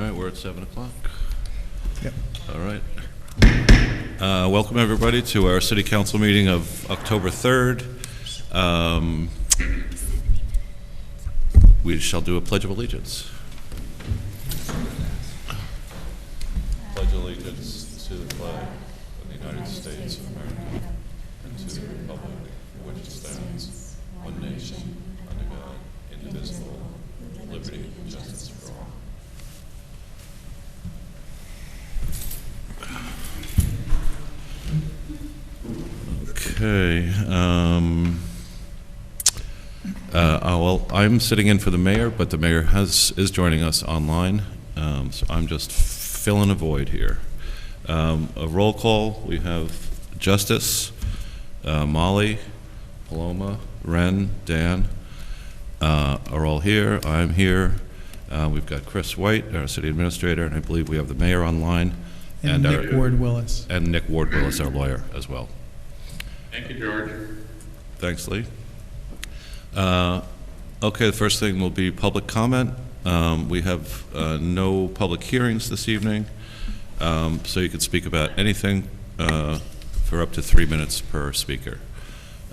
right, we're at 7 o'clock. Yep. All right. Welcome everybody to our City Council meeting of October 3rd. We shall do a Pledge of Allegiance. Pledge allegiance to the flag of the United States of America and to the republic for which it stands, one nation, under God, indivisible, with liberty and justice for all. Okay. Well, I'm sitting in for the mayor, but the mayor is joining us online, so I'm just filling a void here. A roll call. We have Justice, Molly, Paloma, Ren, Dan are all here. I'm here. We've got Chris White, our city administrator, and I believe we have the mayor online. And Nick Ward-Willis. And Nick Ward-Willis, our lawyer, as well. Thank you, George. Thanks, Lee. Okay, the first thing will be public comment. We have no public hearings this evening, so you can speak about anything for up to 3 minutes per speaker.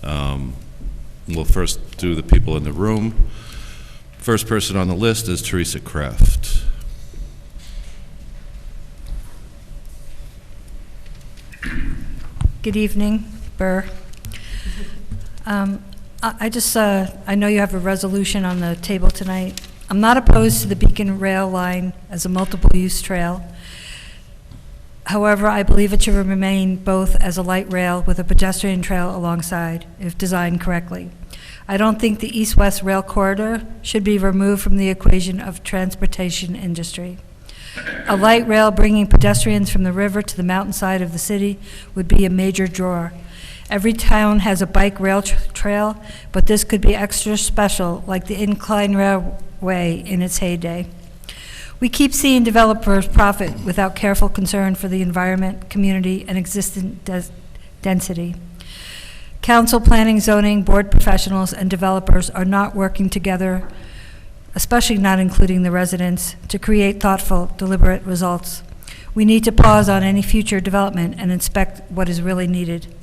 We'll first do the people in the room. First person on the list is Teresa Kraft. Good evening, Burr. I know you have a resolution on the table tonight. I'm not opposed to the Beacon Rail Line as a multiple-use trail. However, I believe it should remain both as a light rail with a pedestrian trail alongside, if designed correctly. I don't think the east-west rail corridor should be removed from the equation of transportation industry. A light rail bringing pedestrians from the river to the mountainside of the city would be a major draw. Every town has a bike rail trail, but this could be extra special, like the Incline Railway in its heyday. We keep seeing developers profit without careful concern for the environment, community, and existent density. Council, planning, zoning, board professionals, and developers are not working together, especially not including the residents, to create thoughtful, deliberate results. We need to pause on any future development and inspect what is really needed.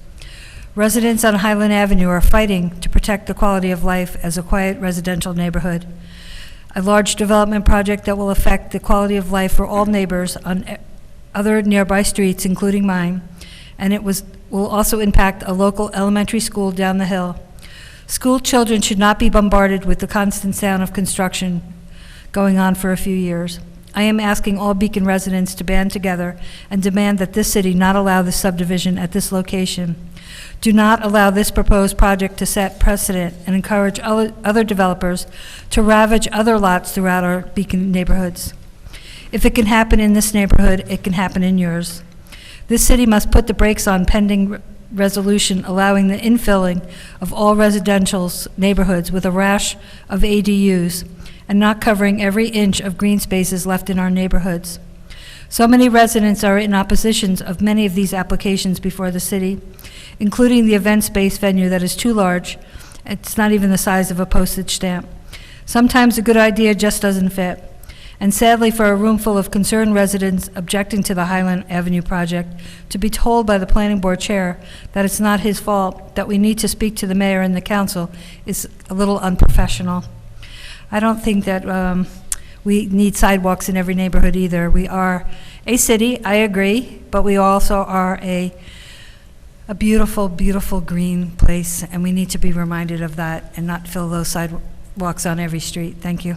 Residents on Highland Avenue are fighting to protect the quality of life as a quiet residential neighborhood. A large development project that will affect the quality of life for all neighbors on other nearby streets, including mine, and it will also impact a local elementary school down the hill. School children should not be bombarded with the constant sound of construction going on for a few years. I am asking all Beacon residents to band together and demand that this city not allow this subdivision at this location. Do not allow this proposed project to set precedent and encourage other developers to ravage other lots throughout our Beacon neighborhoods. If it can happen in this neighborhood, it can happen in yours. This city must put the brakes on pending resolution allowing the infilling of all residential neighborhoods with a rash of ADUs and not covering every inch of green spaces left in our neighborhoods. So many residents are in opposition of many of these applications before the city, including the event-based venue that is too large. It's not even the size of a postage stamp. Sometimes a good idea just doesn't fit. And sadly, for a room full of concerned residents objecting to the Highland Avenue project, to be told by the planning board chair that it's not his fault, that we need to speak to the mayor and the council, is a little unprofessional. I don't think that we need sidewalks in every neighborhood either. We are a city, I agree, but we also are a beautiful, beautiful green place, and we need to be reminded of that and not fill those sidewalks on every street. Thank you.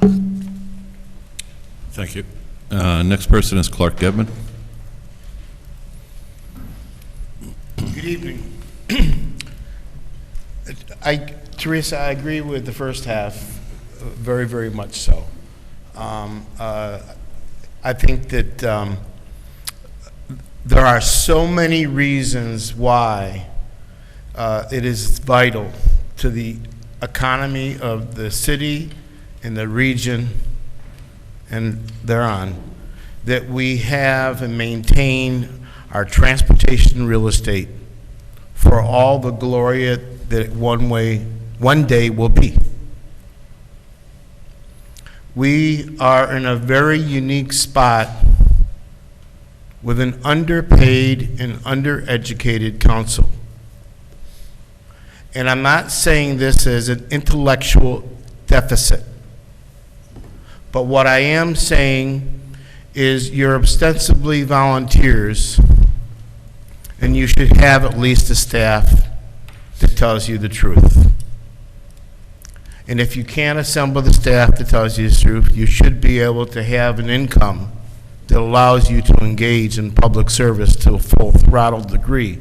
Thank you. Next person is Clark Gedman. Good evening. Teresa, I agree with the first half, very, very much so. I think that there are so many reasons why it is vital to the economy of the city and the region and thereon that we have and maintain our transportation real estate for all the glory that one day will be. We are in a very unique spot with an underpaid and undereducated council. And I'm not saying this as an intellectual deficit, but what I am saying is you're ostensibly volunteers, and you should have at least a staff that tells you the truth. And if you can't assemble the staff that tells you the truth, you should be able to have an income that allows you to engage in public service to a full throttle degree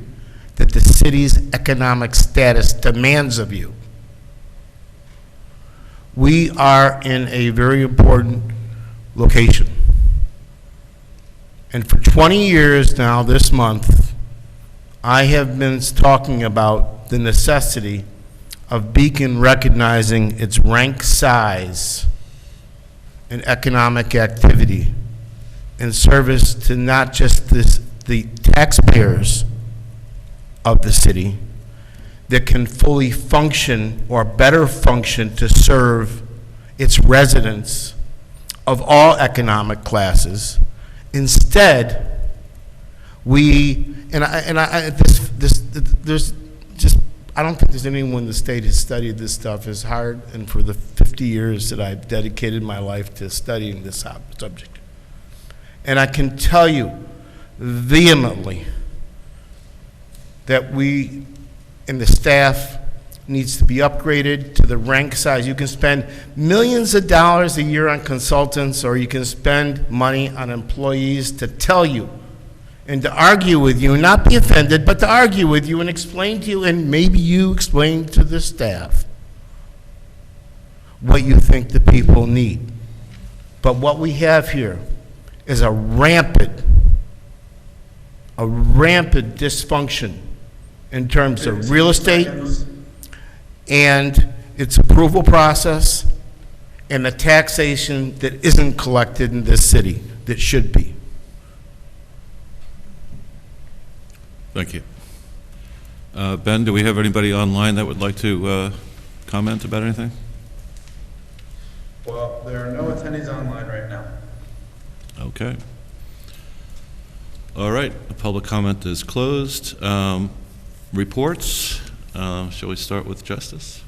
that the city's economic status demands of you. We are in a very important location. And for 20 years now, this month, I have been talking about the necessity of Beacon recognizing its rank size and economic activity in service to not just the taxpayers of the city that can fully function or better function to serve its residents of all economic classes. Instead, I don't think there's anyone in the state has studied this stuff as hard and for the 50 years that I've dedicated my life to studying this subject. And I can tell you vehemently that we and the staff needs to be upgraded to the rank size. You can spend millions of dollars a year on consultants, or you can spend money on employees to tell you and to argue with you, and not be offended, but to argue with you and explain to you, and maybe you explain to the staff what you think the people need. But what we have here is a rampant dysfunction in terms of real estate and its approval process and the taxation that isn't collected in this city that should be. Thank you. Ben, do we have anybody online that would like to comment about anything? Well, there are no attendees online right now. Okay. All right, the public comment is closed. Reports, shall we start with Justice?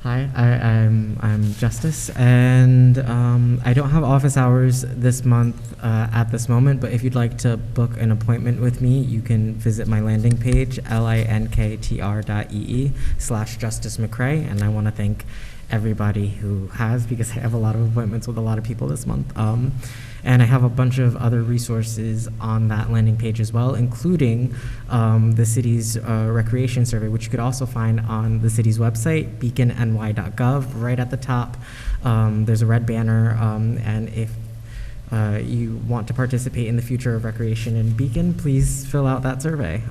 Hi, I'm Justice, and I don't have office hours this month at this moment, but if you'd like to book an appointment with me, you can visit my landing page, linktr.ee/Justice McCrae, and I want to thank everybody who has, because I have a lot of appointments with a lot of people this month. And I have a bunch of other resources on that landing page as well, including the city's recreation survey, which you could also find on the city's website, beaconny.gov. Right at the top, there's a red banner, and if you want to participate in the future of recreation in Beacon, please fill out that survey.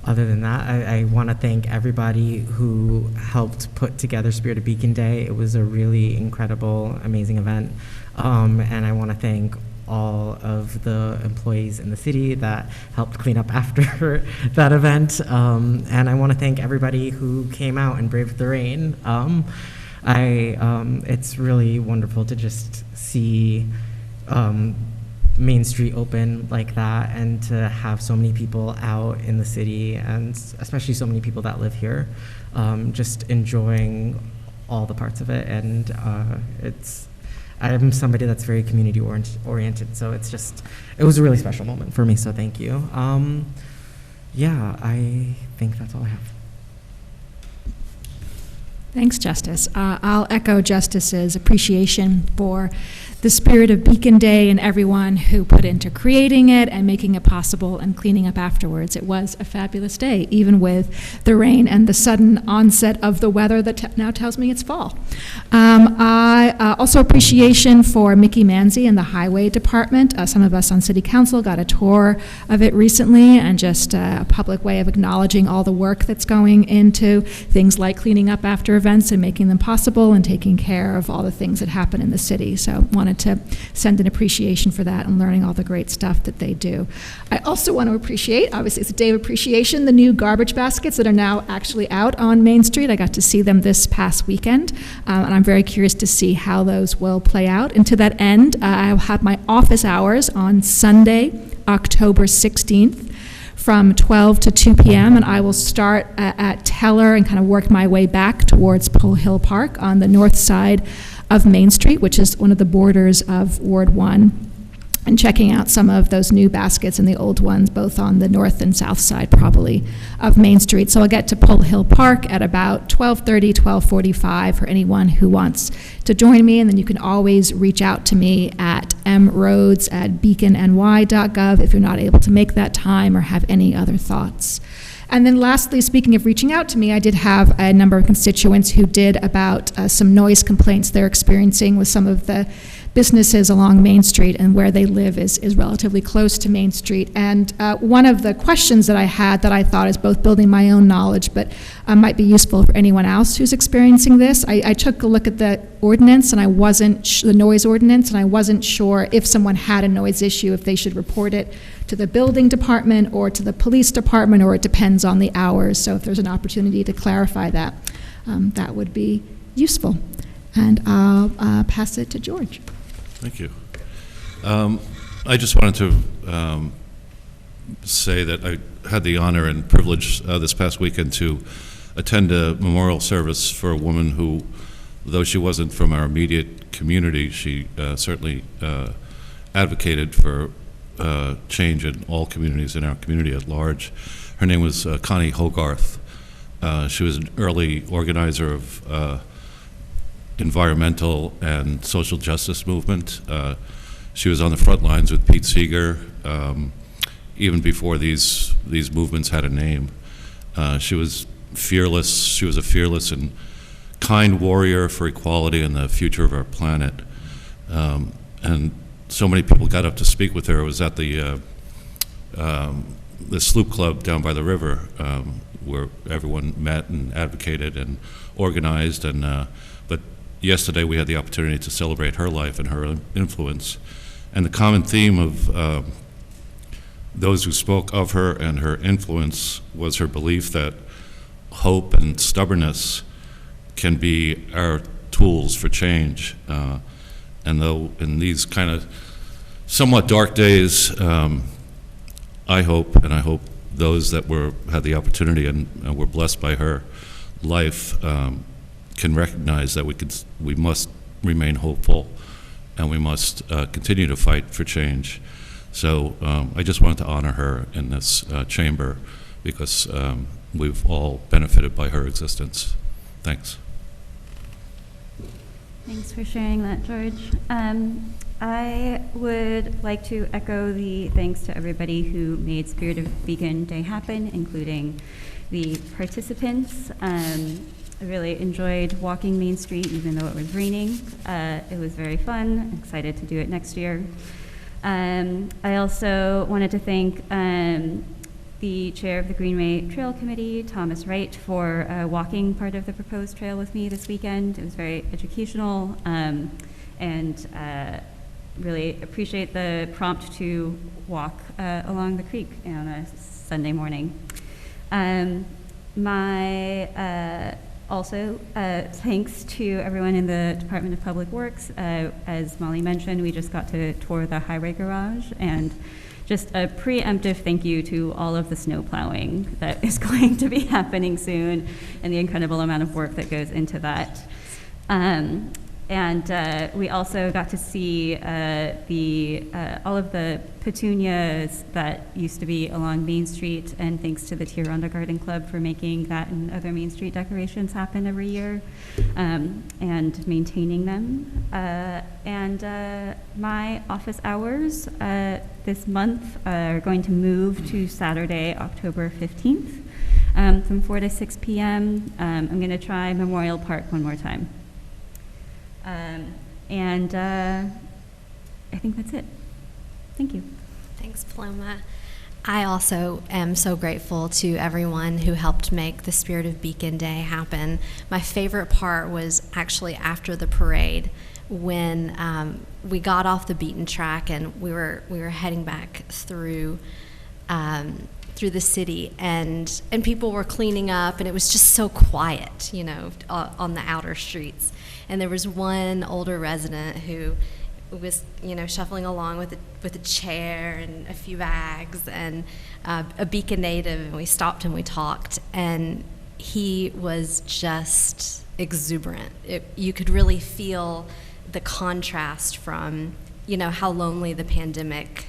Other than that, I want to thank everybody who helped put together Spirit of Beacon Day. It was a really incredible, amazing event. And I want to thank all of the employees in the city that helped clean up after that event. And I want to thank everybody who came out and braved the rain. It's really wonderful to just see Main Street open like that, and to have so many people out in the city, and especially so many people that live here, just enjoying all the parts of it. And I'm somebody that's very community oriented, so it was a really special moment for me, so thank you. Yeah, I think that's all I have. Thanks, Justice. I'll echo Justice's appreciation for the Spirit of Beacon Day and everyone who put into creating it and making it possible and cleaning up afterwards. It was a fabulous day, even with the rain and the sudden onset of the weather that now tells me it's fall. I also appreciation for Mickey Manzi and the Highway Department. Some of us on City Council got a tour of it recently, and just a public way of acknowledging all the work that's going into things like cleaning up after events and making them possible and taking care of all the things that happen in the city. So wanted to send an appreciation for that and learning all the great stuff that they do. I also want to appreciate, obviously it's a day of appreciation, the new garbage baskets that are now actually out on Main Street. I got to see them this past weekend, and I'm very curious to see how those will play out. And to that end, I'll have my office hours on Sunday, October 16th, from 12 to 2 p.m., and I will start at Teller and kind of work my way back towards Pole Hill Park on the north side of Main Street, which is one of the borders of Ward 1, and checking out some of those new baskets and the old ones, both on the north and south side, probably, of Main Street. So I'll get to Pole Hill Park at about 12:30, 12:45 for anyone who wants to join me, and then you can always reach out to me at mrhodes@beaconny.gov if you're not able to make that time or have any other thoughts. And then lastly, speaking of reaching out to me, I did have a number of constituents who did about some noise complaints they're experiencing with some of the businesses along Main Street, and where they live is relatively close to Main Street. And one of the questions that I had that I thought is both building my own knowledge, but might be useful for anyone else who's experiencing this. I took a look at the ordinance, and I wasn't, the noise ordinance, and I wasn't sure if someone had a noise issue, if they should report it to the building department or to the police department, or it depends on the hours. So if there's an opportunity to clarify that, that would be useful. And I'll pass it to George. Thank you. I just wanted to say that I had the honor and privilege this past weekend to attend a memorial service for a woman who, though she wasn't from our immediate community, she certainly advocated for change in all communities, in our community at large. Her name was Connie Hogarth. She was an early organizer of environmental and social justice movement. She was on the front lines with Pete Seeger even before these movements had a name. She was fearless. She was a fearless and kind warrior for equality and the future of our planet. And so many people got up to speak with her. It was at the Sloop Club down by the river, where everyone met and advocated and organized. And but yesterday we had the opportunity to celebrate her life and her influence. And the common theme of those who spoke of her and her influence was her belief that hope and stubbornness can be our tools for change. And though in these kind of somewhat dark days, I hope those that had the opportunity and were blessed by her life can recognize that we must remain hopeful, and we must continue to fight for change. So I just wanted to honor her in this chamber, because we've all benefited by her existence. Thanks. Thanks for sharing that, George. I would like to echo the thanks to everybody who made Spirit of Beacon Day happen, including the participants. I really enjoyed walking Main Street, even though it was raining. It was very fun. I'm excited to do it next year. I also wanted to thank the chair of the Greenway Trail Committee, Thomas Wright, for walking part of the proposed trail with me this weekend. It was very educational, and really appreciate the prompt to walk along the creek on a Sunday morning. Also, thanks to everyone in the Department of Public Works. As Molly mentioned, we just got to tour the highway garage, and just a preemptive thank you to all of the snow plowing that is going to be happening soon, and the incredible amount of work that goes into that. And we also got to see all of the petunias that used to be along Main Street, and thanks to the Tironda Garden Club for making that and other Main Street decorations happen every year, and maintaining them. My office hours this month are going to move to Saturday, October 15th, from 4 to 6 p.m. I'm going to try Memorial Park one more time. I think that's it. Thank you. Thanks, Paloma. I also am so grateful to everyone who helped make the Spirit of Beacon Day happen. My favorite part was actually after the parade, when we got off the beaten track and we were heading back through the city, and people were cleaning up, and it was just so quiet, you know, on the outer streets. And there was one older resident who was, you know, shuffling along with a chair and a few bags, and a Beacon native, and we stopped and we talked, and he was just exuberant. You could really feel the contrast from, you know, how lonely the pandemic,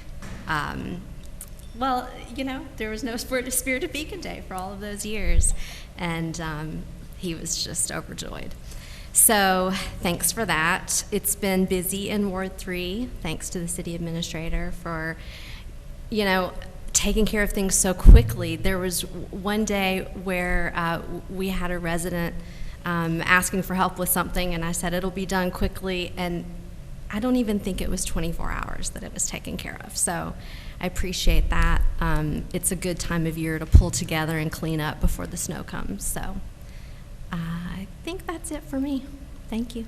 well, you know, there was no Spirit of Beacon Day for all of those years, and he was just overjoyed. So thanks for that. It's been busy in Ward 3. Thanks to the city administrator for, you know, taking care of things so quickly. There was one day where we had a resident asking for help with something, and I said it'll be done quickly, and I don't even think it was 24 hours that it was taken care of. So I appreciate that. It's a good time of year to pull together and clean up before the snow comes. So I think that's it for me. Thank you.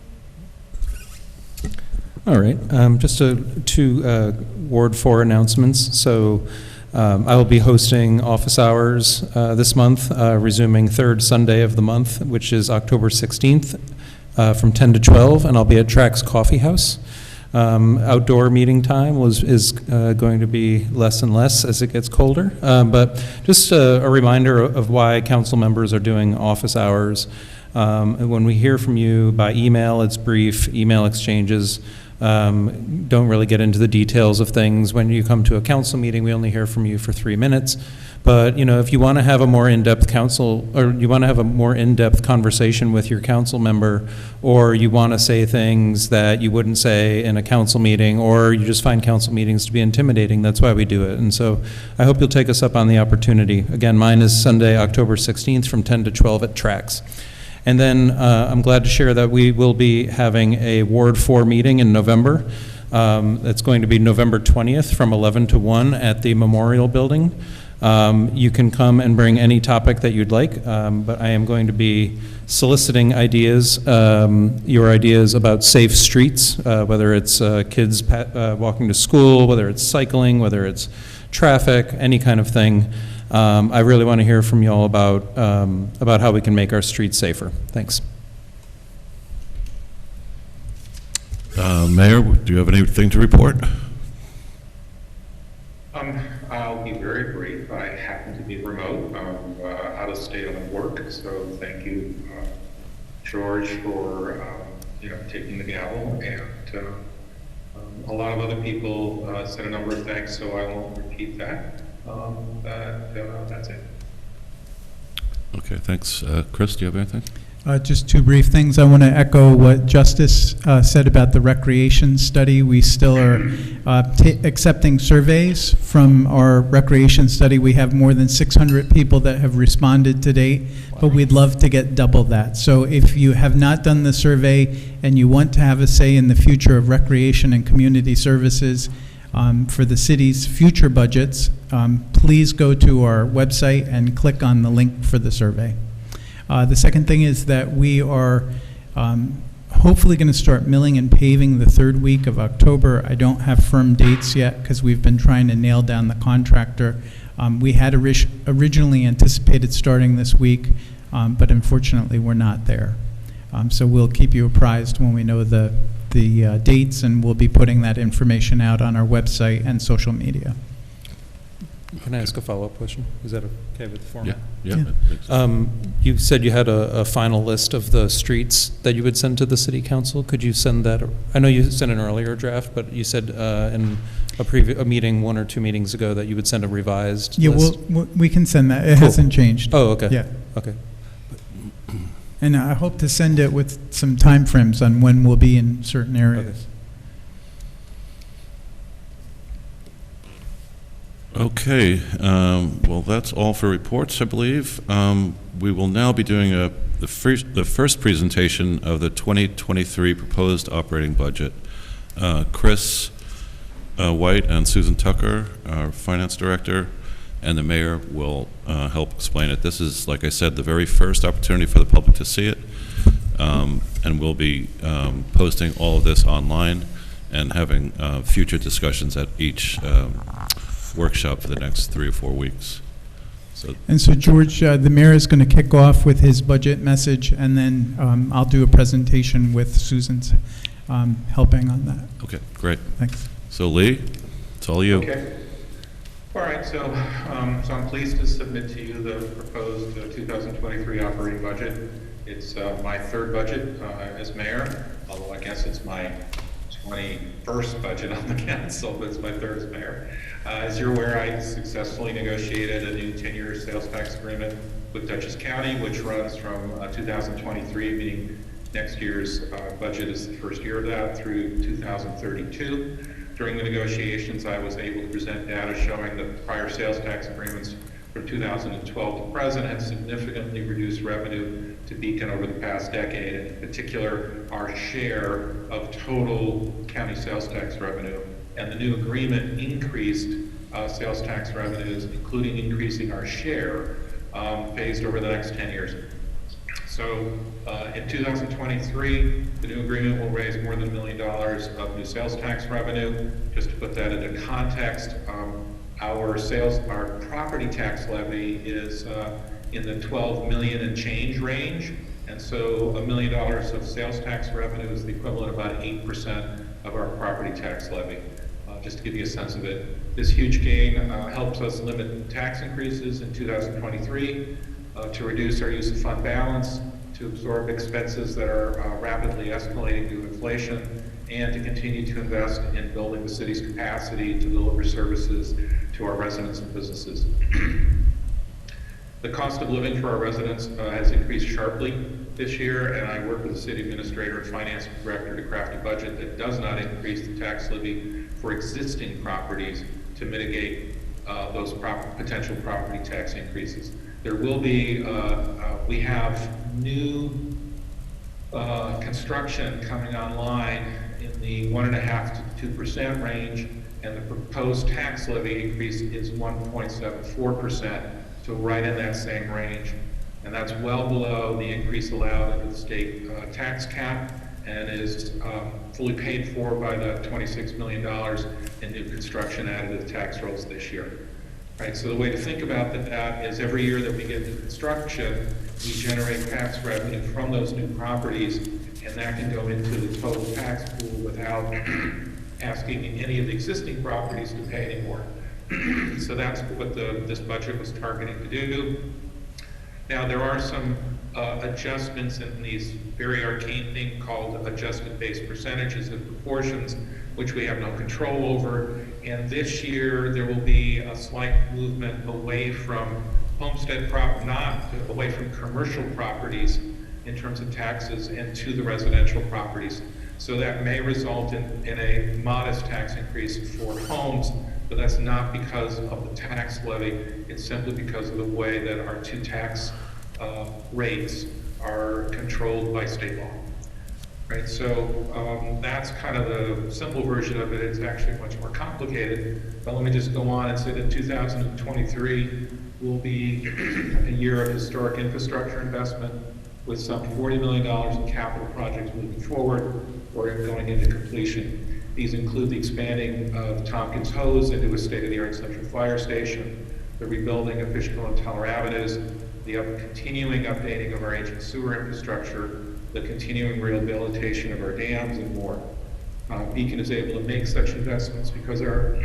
All right. Just two Ward 4 announcements. So I will be hosting office hours this month, resuming third Sunday of the month, which is October 16th, from 10 to 12, and I'll be at Trax Coffee House. Outdoor meeting time is going to be less and less as it gets colder, but just a reminder of why council members are doing office hours. When we hear from you by email, it's brief email exchanges. Don't really get into the details of things. When you come to a council meeting, we only hear from you for 3 minutes. But, you know, if you want to have a more in-depth council, or you want to have a more in-depth conversation with your council member, or you want to say things that you wouldn't say in a council meeting, or you just find council meetings to be intimidating, that's why we do it. And so I hope you'll take us up on the opportunity. Again, mine is Sunday, October 16th from 10 to 12 at Trax. And then I'm glad to share that we will be having a Ward 4 meeting in November. It's going to be November 20th from 11 to 1 at the Memorial Building. You can come and bring any topic that you'd like, but I am going to be soliciting ideas, your ideas about safe streets, whether it's kids walking to school, whether it's cycling, whether it's traffic, any kind of thing. I really want to hear from you all about how we can make our streets safer. Thanks. Mayor, do you have anything to report? I'll be very brief. I happen to be remote. I'm out of state on work, so thank you, George, for taking the gavel. And a lot of other people said a number of things, so I won't repeat that. That's it. Okay, thanks. Chris, do you have anything? Just two brief things. I want to echo what Justice said about the recreation study. We still are accepting surveys from our recreation study. We have more than 600 people that have responded to date, but we'd love to get double that. So if you have not done the survey and you want to have a say in the future of recreation and community services for the city's future budgets, please go to our website and click on the link for the survey. The second thing is that we are hopefully going to start milling and paving the third week of October. I don't have firm dates yet because we've been trying to nail down the contractor. We had originally anticipated starting this week, but unfortunately we're not there. So we'll keep you apprised when we know the dates, and we'll be putting that information out on our website and social media. Can I ask a follow-up question? Is that okay with the format? Yeah. You said you had a final list of the streets that you would send to the city council. Could you send that? I know you sent an earlier draft, but you said in a meeting 1 or 2 meetings ago that you would send a revised list. We can send that. It hasn't changed. Oh, okay. Yeah. Okay. And I hope to send it with some time frames on when we'll be in certain areas. Okay, well, that's all for reports, I believe. We will now be doing the first presentation of the 2023 proposed operating budget. Chris White and Susan Tucker, our finance director, and the mayor will help explain it. This is, like I said, the very first opportunity for the public to see it, and we'll be posting all of this online and having future discussions at each workshop for the next 3 or 4 weeks. And so, George, the mayor is going to kick off with his budget message, and then I'll do a presentation with Susan's helping on that. Okay, great. Thanks. So, Lee, it's all you. Okay. All right, so I'm pleased to submit to you the proposed 2023 operating budget. It's my third budget as mayor, although I guess it's my 21st budget on the council, but it's my third as mayor. As you're aware, I successfully negotiated a new 10-year sales tax agreement with Dutchess County, which runs from 2023, meaning next year's budget is the first year of that, through 2032. During the negotiations, I was able to present data showing that prior sales tax agreements from 2012 to present have significantly reduced revenue to Beacon over the past decade, and in particular, our share of total county sales tax revenue. And the new agreement increased sales tax revenues, including increasing our share, phased over the next 10 years. So in 2023, the new agreement will raise more than $1 million of new sales tax revenue. Just to put that into context, our property tax levy is in the 12 million and change range. And so $1 million of sales tax revenue is the equivalent of about 8% of our property tax levy. Just to give you a sense of it, this huge gain helps us limit tax increases in 2023, to reduce our use of fund balance, to absorb expenses that are rapidly escalating due to inflation, and to continue to invest in building the city's capacity to deliver services to our residents and businesses. The cost of living for our residents has increased sharply this year, and I work with the city administrator and finance director to craft a budget that does not increase the tax levy for existing properties to mitigate those potential property tax increases. There will be, we have new construction coming online in the 1.5% to 2% range, and the proposed tax levy increase is 1.74%, so right in that same range. And that's well below the increase allowed under the state tax cap, and is fully paid for by the $26 million in new construction added to the tax rolls this year. Right, so the way to think about that is every year that we get to construction, we generate tax revenue from those new properties, and that can go into the total tax pool without asking any of the existing properties to pay anymore. So that's what this budget was targeting to do. Now, there are some adjustments in these very arcane thing called adjusted base percentages and proportions, which we have no control over. And this year, there will be a slight movement away from homestead not away from commercial properties in terms of taxes and to the residential properties. So that may result in a modest tax increase for homes, but that's not because of the tax levy. It's simply because of the way that our two tax rates are controlled by state law. Right, so that's kind of the simple version of it. It's actually much more complicated, but let me just go on and say that 2023 will be a year of historic infrastructure investment with some $40 million in capital projects moving forward or going into completion. These include the expanding of Tompkins Hose into a state-of-the-art central fire station, the rebuilding of Fishkill and Teller Avenues, the continuing updating of our aging sewer infrastructure, the continuing rehabilitation of our dams, and more. Beacon is able to make such investments because our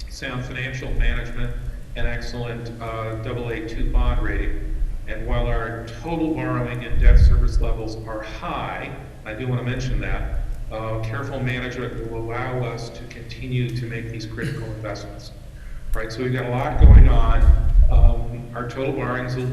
sound financial management and excellent AA2 bond rating. And while our total borrowing and debt service levels are high, I do want to mention that, careful management will allow us to continue to make these critical investments. Right, so we've got a lot going on. Our total borrowings is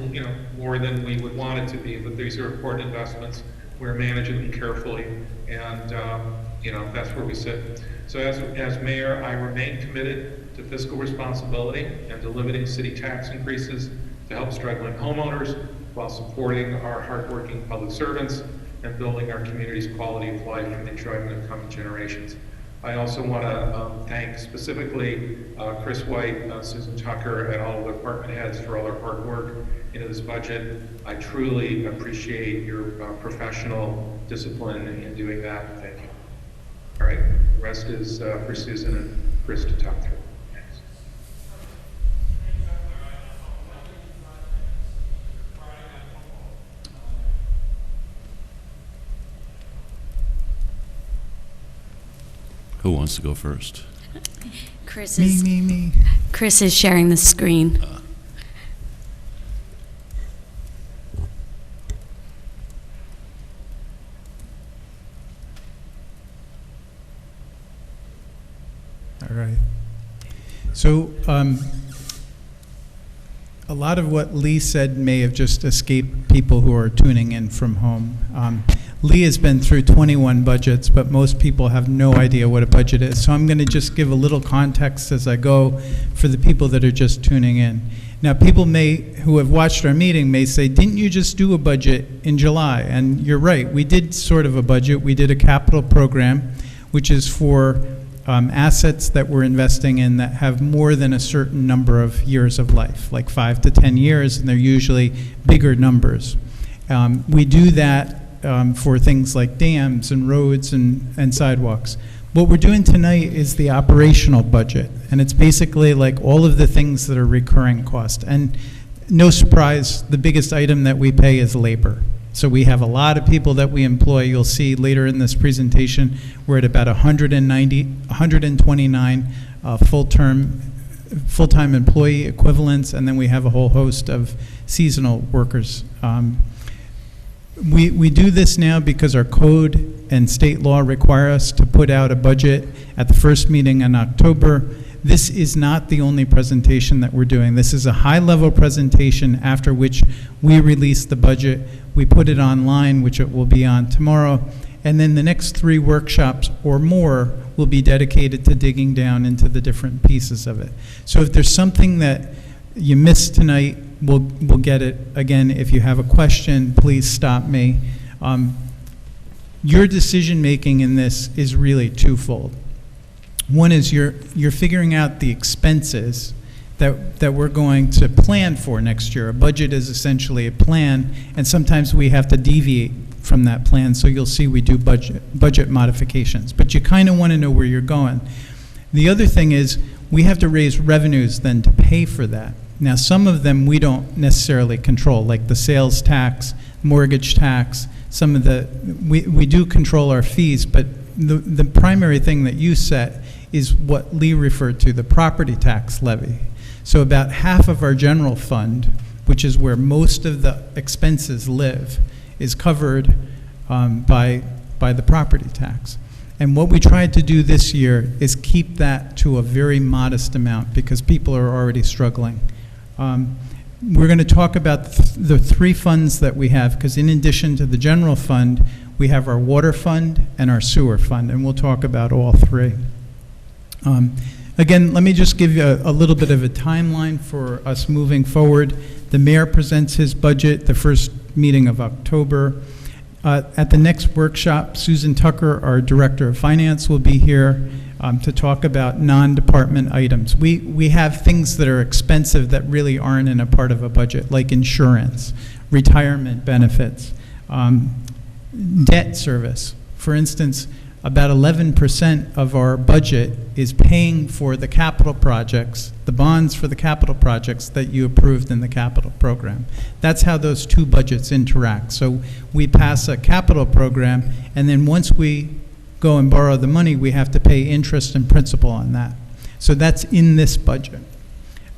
more than we would want it to be, but these are important investments. We're managing them carefully, and that's where we sit. So as mayor, I remain committed to fiscal responsibility and to limiting city tax increases to help struggling homeowners while supporting our hardworking public servants and building our community's quality of life and enjoyment of coming generations. I also want to thank specifically Chris White, Susan Tucker, and all the department heads for all their hard work into this budget. I truly appreciate your professional discipline in doing that. Thank you. All right, the rest is for Susan and Chris to talk through. Thanks. Who wants to go first? Chris Me, is, me, me. Chris is sharing the screen. All right. So a lot of what Lee said may have just escaped people who are tuning in from home. Lee has been through 21 budgets, but most people have no idea what a budget is. So I'm going to just give a little context as I go for the people that are just tuning in. Now, people who have watched our meeting may say, didn't you just do a budget in July? And you're right, we did sort of a budget. We did a capital program, which is for assets that we're investing in that have more than a certain number of years of life, like 5 to 10 years, and they're usually bigger numbers. We do that for things like dams and roads and sidewalks. What we're doing tonight is the operational budget, and it's basically like all of the things that are recurring cost. And no surprise, the biggest item that we pay is labor. So we have a lot of people that we employ. You'll see later in this presentation, we're at about 129 full-time employee equivalents, and then we have a whole host of seasonal workers. We do this now because our code and state law require us to put out a budget at the first meeting in October. This is not the only presentation that we're doing. This is a high-level presentation after which we release the budget. We put it online, which it will be on tomorrow. And then the next 3 workshops or more will be dedicated to digging down into the different pieces of it. So if there's something that you missed tonight, we'll get it. Again, if you have a question, please stop me. Your decision-making in this is really twofold. One is you're figuring out the expenses that we're going to plan for next year. A budget is essentially a plan, and sometimes we have to deviate from that plan, so you'll see we do budget modifications. But you kind of want to know where you're going. The other thing is we have to raise revenues then to pay for that. Now, some of them we don't necessarily control, like the sales tax, mortgage tax, some of the, we do control our fees, but the primary thing that you set is what Lee referred to, the property tax levy. So about half of our general fund, which is where most of the expenses live, is covered by the property tax. And what we tried to do this year is keep that to a very modest amount because people are already struggling. We're going to talk about the 3 funds that we have, because in addition to the general fund, we have our water fund and our sewer fund, and we'll talk about all 3. Again, let me just give you a little bit of a timeline for us moving forward. The mayor presents his budget the first meeting of October. At the next workshop, Susan Tucker, our Director of Finance, will be here to talk about non-department items. We have things that are expensive that really aren't in a part of a budget, like insurance, retirement benefits, debt service. For instance, about 11% of our budget is paying for the capital projects, the bonds for the capital projects that you approved in the capital program. That's how those 2 budgets interact. So we pass a capital program, and then once we go and borrow the money, we have to pay interest and principal on that. So that's in this budget.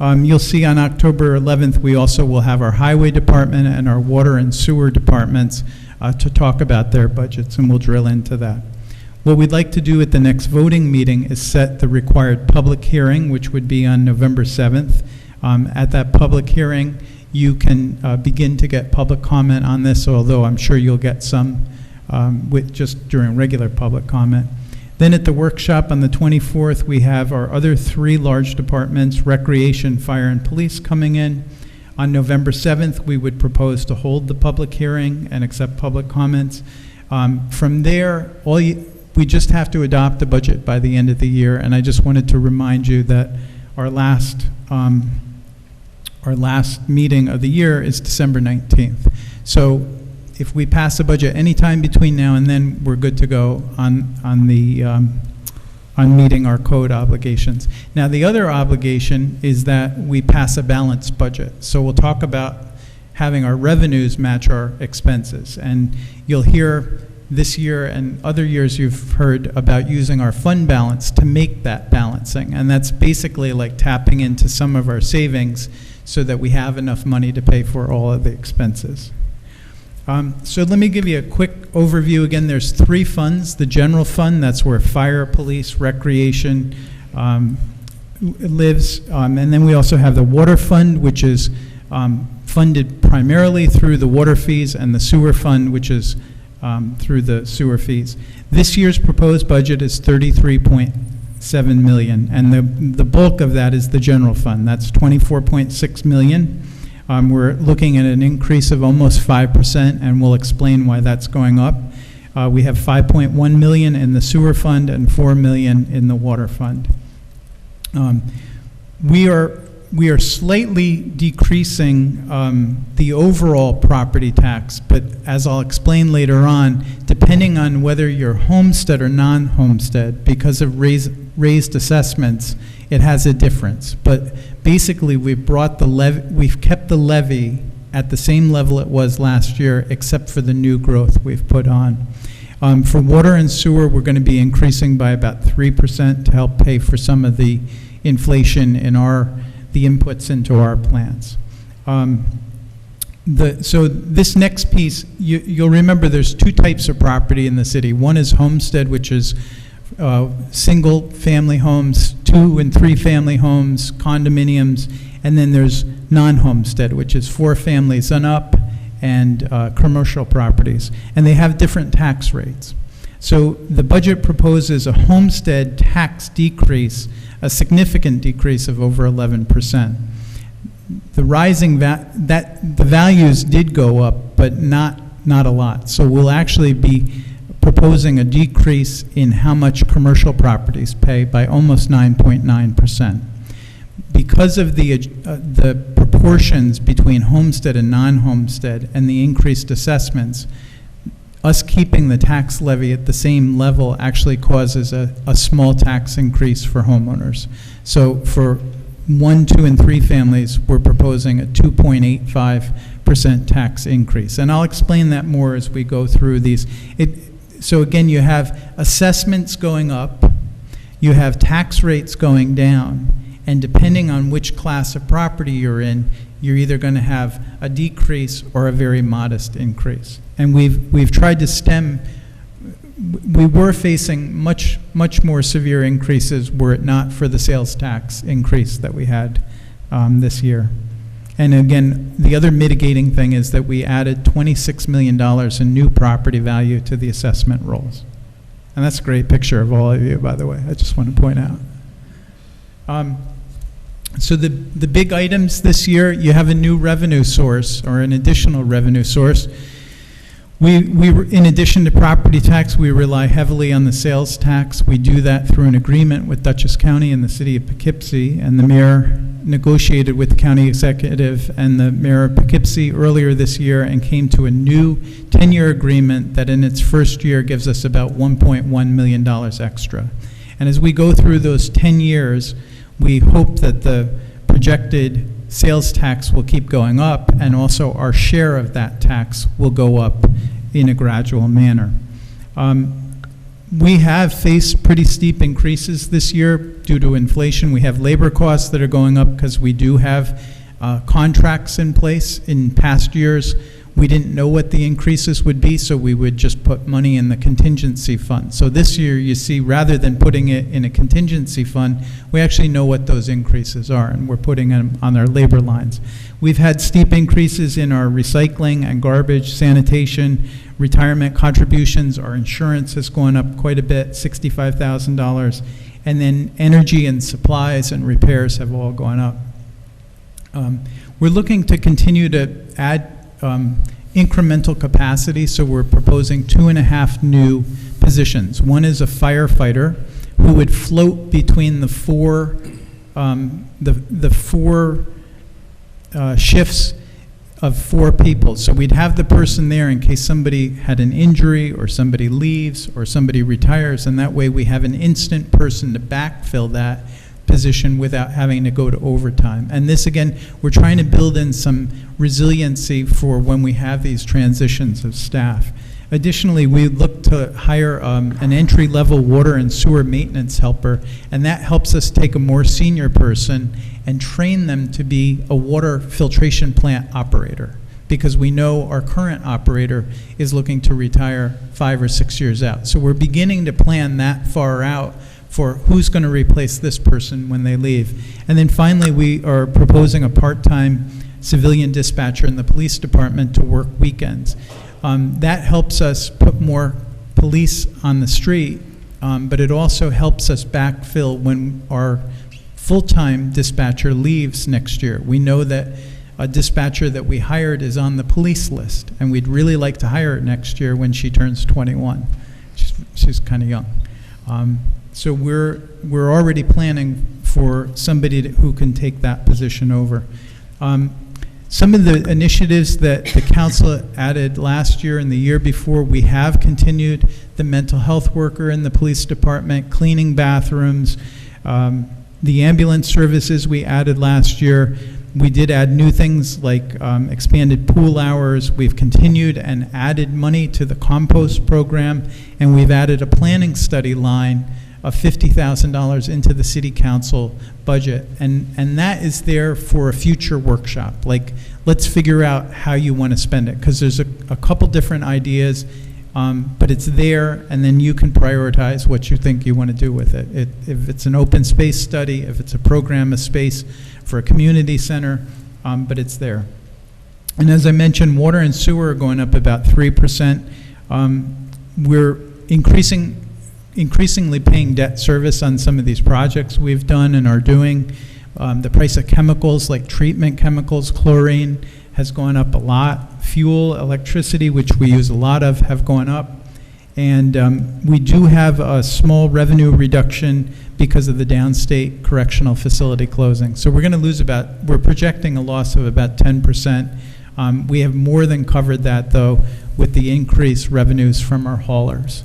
You'll see on October 11th, we also will have our highway department and our water and sewer departments to talk about their budgets, and we'll drill into that. What we'd like to do at the next voting meeting is set the required public hearing, which would be on November 7th. At that public hearing, you can begin to get public comment on this, although I'm sure you'll get some just during regular public comment. Then at the workshop on the 24th, we have our other 3 large departments, recreation, fire, and police, coming in. On November 7th, we would propose to hold the public hearing and accept public comments. From there, we just have to adopt the budget by the end of the year, and I just wanted to remind you that our last meeting of the year is December 19th. So if we pass the budget anytime between now and then, we're good to go on meeting our code obligations. Now, the other obligation is that we pass a balanced budget. So we'll talk about having our revenues match our expenses. And you'll hear this year and other years you've heard about using our fund balance to make that balancing. And that's basically like tapping into some of our savings so that we have enough money to pay for all of the expenses. So let me give you a quick overview. Again, there's 3 funds. The general fund, that's where fire, police, recreation lives. And then we also have the water fund, which is funded primarily through the water fees, and the sewer fund, which is through the sewer fees. This year's proposed budget is $33.7 million, and the bulk of that is the general fund. That's $24.6 million. We're looking at an increase of almost 5%, and we'll explain why that's going up. We have $5.1 million in the sewer fund and $4 million in the water fund. We are slightly decreasing the overall property tax, but as I'll explain later on, depending on whether you're homestead or non-homestead, because of raised assessments, it has a difference. But basically, we've kept the levy at the same level it was last year, except for the new growth we've put on. For water and sewer, we're going to be increasing by about 3% to help pay for some of the inflation in the inputs into our plants. So this next piece, you'll remember there's 2 types of property in the city. One is homestead, which is single family homes, 2 and 3 family homes, condominiums, and then there's non-homestead, which is 4 families and up, and commercial properties. And they have different tax rates. So the budget proposes a homestead tax decrease, a significant decrease of over 11%. The rising the values did go up, but not a lot. So we'll actually be proposing a decrease in how much commercial properties pay by almost 9.9%. Because of the proportions between homestead and non-homestead and the increased assessments, us keeping the tax levy at the same level actually causes a small tax increase for homeowners. So for 1, 2, and 3 families, we're proposing a 2.85% tax increase. And I'll explain that more as we go through these. So again, you have assessments going up, you have tax rates going down, and depending on which class of property you're in, you're either going to have a decrease or a very modest increase. And we've tried to stem. We were facing much more severe increases were it not for the sales tax increase that we had this year. And again, the other mitigating thing is that we added $26 million in new property value to the assessment rolls. And that's a great picture of all of you, by the way. I just want to point out. So the big items this year, you have a new revenue source or an additional revenue source. We in addition to property tax, we rely heavily on the sales tax. We do that through an agreement with Dutchess County and the city of Poughkeepsie, and the mayor negotiated with the county executive and the mayor of Poughkeepsie earlier this year and came to a new 10-year agreement that in its first year gives us about $1.1 million extra. And as we go through those 10 years, we hope that the projected sales tax will keep going up, and also our share of that tax will go up in a gradual manner. We have faced pretty steep increases this year due to inflation. We have labor costs that are going up because we do have contracts in place. In past years, we didn't know what the increases would be, so we would just put money in the contingency fund. So this year, you see, rather than putting it in a contingency fund, we actually know what those increases are, and we're putting them on our labor lines. We've had steep increases in our recycling and garbage, sanitation, retirement contributions. Our insurance has gone up quite a bit, $65,000. And then energy and supplies and repairs have all gone up. We're looking to continue to add incremental capacity, so we're proposing 2.5 new positions. One is a firefighter who would float between the four shifts of 4 people. So we'd have the person there in case somebody had an injury or somebody leaves or somebody retires, and that way we have an instant person to backfill that position without having to go to overtime. And this, again, we're trying to build in some resiliency for when we have these transitions of staff. Additionally, we look to hire an entry-level water and sewer maintenance helper, and that helps us take a more senior person and train them to be a water filtration plant operator, because we know our current operator is looking to retire 5 or 6 years out. So we're beginning to plan that far out for who's going to replace this person when they leave. And then finally, we are proposing a part-time civilian dispatcher in the police department to work weekends. That helps us put more police on the street, but it also helps us backfill when our full-time dispatcher leaves next year. We know that a dispatcher that we hired is on the police list, and we'd really like to hire her next year when she turns 21. She's kind of young. So we're already planning for somebody who can take that position over. Some of the initiatives that the council added last year and the year before, we have continued the mental health worker in the police department, cleaning bathrooms, the ambulance services we added last year. We did add new things like expanded pool hours. We've continued and added money to the compost program, and we've added a planning study line of $50,000 into the city council budget, and that is there for a future workshop. Like, let's figure out how you want to spend it, because there's a couple different ideas, but it's there, and then you can prioritize what you think you want to do with it. If it's an open space study, if it's a program, a space for a community center, but it's there. And as I mentioned, water and sewer are going up about 3%. We're increasingly paying debt service on some of these projects we've done and are doing. The price of chemicals like treatment chemicals, chlorine, has gone up a lot. Fuel, electricity, which we use a lot of, have gone up. And we do have a small revenue reduction because of the downstate correctional facility closing. So we're going to lose we're projecting a loss of about 10%. We have more than covered that, though, with the increased revenues from our haulers.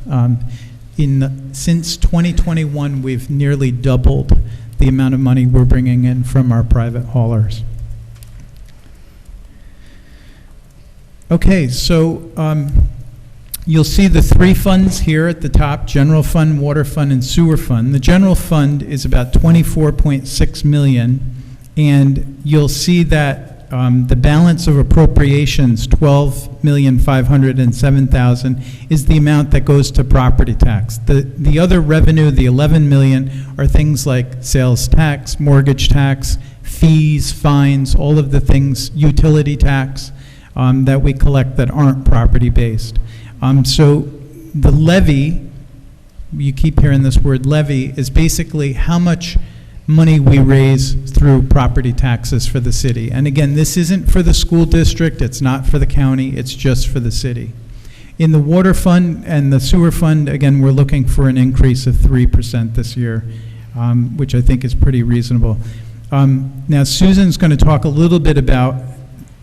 Since 2021, we've nearly doubled the amount of money we're bringing in from our private haulers. Okay, so you'll see the 3 funds here at the top: general fund, water fund, and sewer fund. The general fund is about $24.6 million, and you'll see that the balance of appropriations, $12,507,000, is the amount that goes to property tax. The other revenue, the $11 million, are things like sales tax, mortgage tax, fees, fines, all of the things, utility tax, that we collect that aren't property-based. So the levy, you keep hearing this word levy, is basically how much money we raise through property taxes for the city. And again, this isn't for the school district, it's not for the county, it's just for the city. In the water fund and the sewer fund, again, we're looking for an increase of 3% this year, which I think is pretty reasonable. Now, Susan's going to talk a little bit about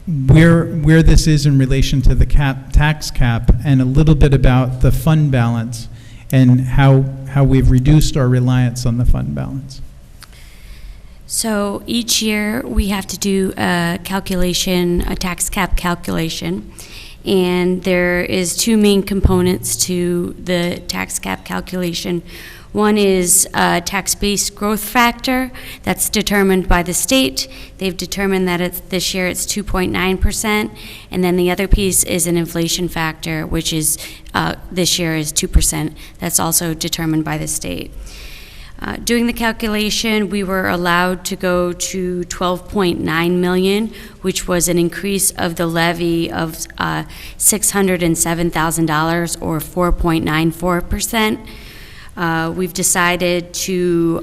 where this is in relation to the tax cap, and a little bit about the fund balance and how we've reduced our reliance on the fund balance. So each year we have to do a calculation, a tax cap calculation, and there is 2 main components to the tax cap calculation. One is a tax-based growth factor that's determined by the state. They've determined that this year it's 2.9%, and then the other piece is an inflation factor, which is this year is 2%. That's also determined by the state. Doing the calculation, we were allowed to go to $12.9 million, which was an increase of the levy of $607,000, or 4.94%. We've decided to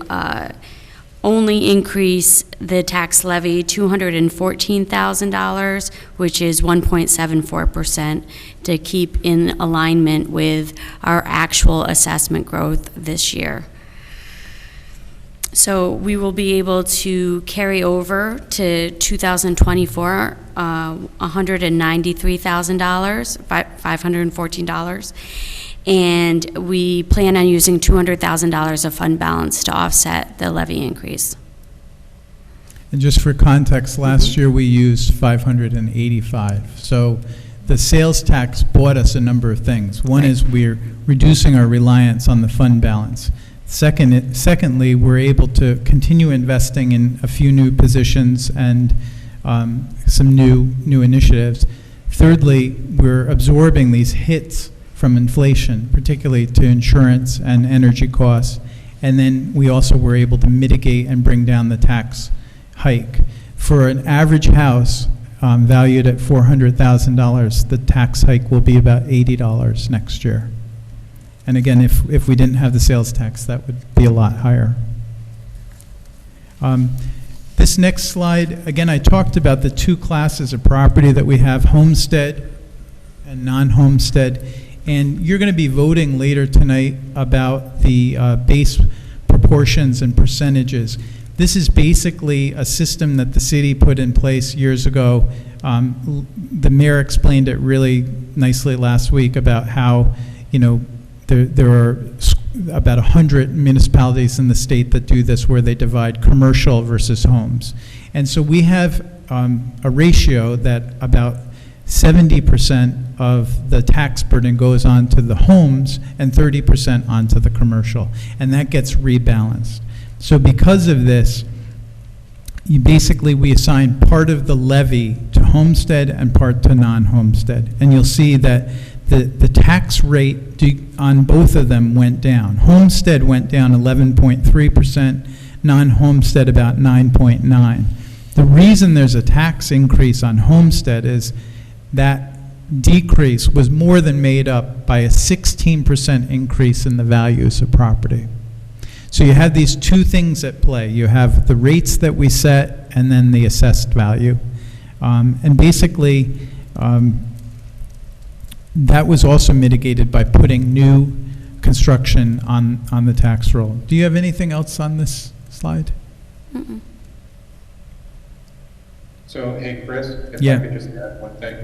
only increase the tax levy $214,000, which is 1.74%, to keep in alignment with our actual assessment growth this year. So we will be able to carry over to 2024 $193,000, $514, and we plan on using $200,000 of fund balance to offset the levy increase. And just for context, last year we used 585. So the sales tax bought us a number of things. One is we're reducing our reliance on the fund balance. Secondly, we're able to continue investing in a few new positions and some new initiatives. Thirdly, we're absorbing these hits from inflation, particularly to insurance and energy costs. And then we also were able to mitigate and bring down the tax hike. For an average house valued at $400,000, the tax hike will be about $80 next year. And again, if we didn't have the sales tax, that would be a lot higher. This next slide, again, I talked about the two classes of property that we have, homestead and non-homestead. And you're going to be voting later tonight about the base proportions and percentages. This is basically a system that the city put in place years ago. The mayor explained it really nicely last week about how, there are about 100 municipalities in the state that do this, where they divide commercial versus homes. And so we have a ratio that about 70% of the tax burden goes on to the homes and 30% onto the commercial, and that gets rebalanced. So because of this, we assign part of the levy to homestead and part to non-homestead. And you'll see that the tax rate on both of them went down. Homestead went down 11.3%, non-homestead about 9.9%. The reason there's a tax increase on homestead is that decrease was more than made up by a 16% increase in the values of property. So you have these two things at play. You have the rates that we set and then the assessed value. And basically, that was also mitigated by putting new construction on the tax roll. Do you have anything else on this slide? Mm-mm. So, hey, Chris, if Yeah. I could just add one thing.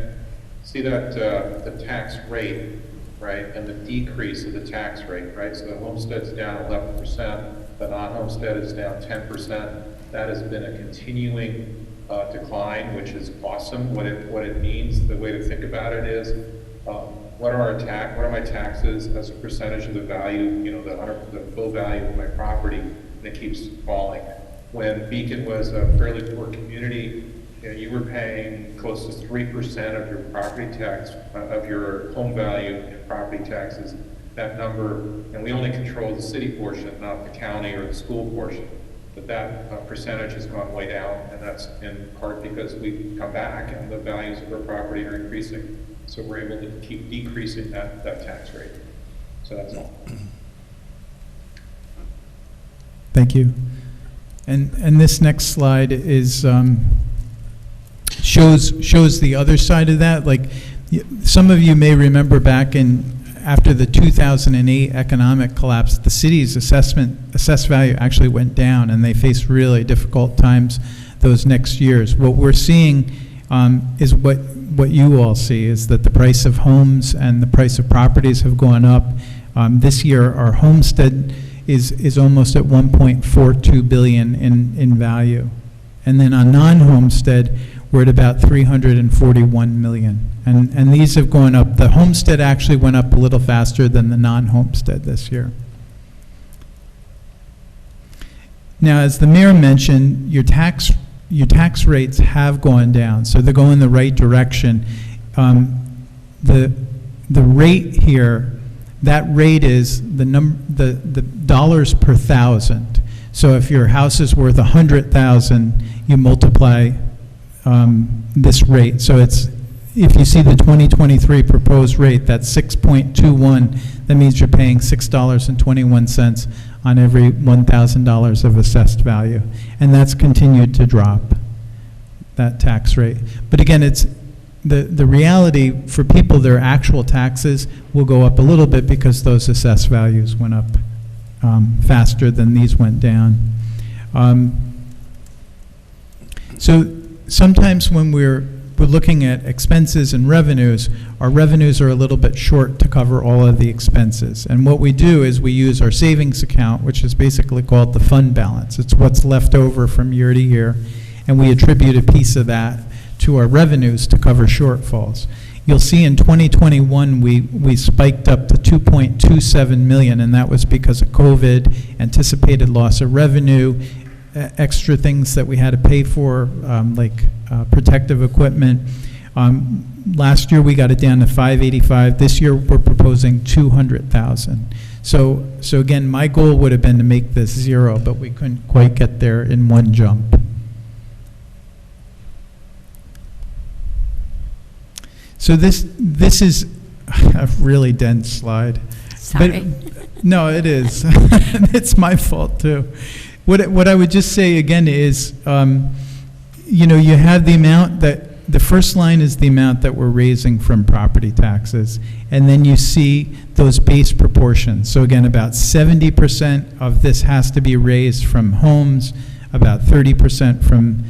See that the tax rate, right, and the decrease of the tax rate, right? So the homestead's down 11%, the non-homestead is down 10%. That has been a continuing decline, which is awesome. What it means, the way to think about it is, what are my taxes as a percentage of the value, the full value of my property, and it keeps falling. When Beacon was a fairly poor community, you were paying close to 3% of your property tax, of your home value in property taxes. That number, and we only control the city portion, not the county or the school portion, but that percentage has gone way down, and that's in part because we've come back and the values of our property are increasing. So we're able to keep decreasing that tax rate. So that's all. Thank you. And this next slide is shows the other side of that. Like some of you may remember back after the 2008 economic collapse, the city's assessed value actually went down, and they faced really difficult times those next years. What we're seeing is what you all see, is that the price of homes and the price of properties have gone up. This year, our homestead is almost at $1.42 billion in value. And then on non-homestead, we're at about $341 million. And these have gone up. The homestead actually went up a little faster than the non-homestead this year. Now, as the mayor mentioned, your tax rates have gone down, so they're going the right direction. The rate here, that rate is the dollars per thousand. So if your house is worth $100,000, you multiply this rate. So if you see the 2023 proposed rate, that's 6.21, that means you're paying $6.21 on every $1,000 of assessed value. And that's continued to drop, that tax rate. But again, it's the reality for people, their actual taxes will go up a little bit because those assessed values went up faster than these went down. So sometimes when we're looking at expenses and revenues, our revenues are a little bit short to cover all of the expenses. And what we do is we use our savings account, which is basically called the fund balance. It's what's left over from year to year, and we attribute a piece of that to our revenues to cover shortfalls. You'll see in 2021, we spiked up to 2.27 million, and that was because of COVID, anticipated loss of revenue, extra things that we had to pay for, like protective equipment. Last year we got it down to 585. This year we're proposing 200,000. So again, my goal would have been to make this zero, but we couldn't quite get there in one jump. So this is a really dense slide. Sorry. But, no, it is. It's my fault too. What I would just say again is, you know, you have the amount that, the first line is the amount that we're raising from property taxes, and then you see those base proportions. So again, about 70% of this has to be raised from homes, about 30% from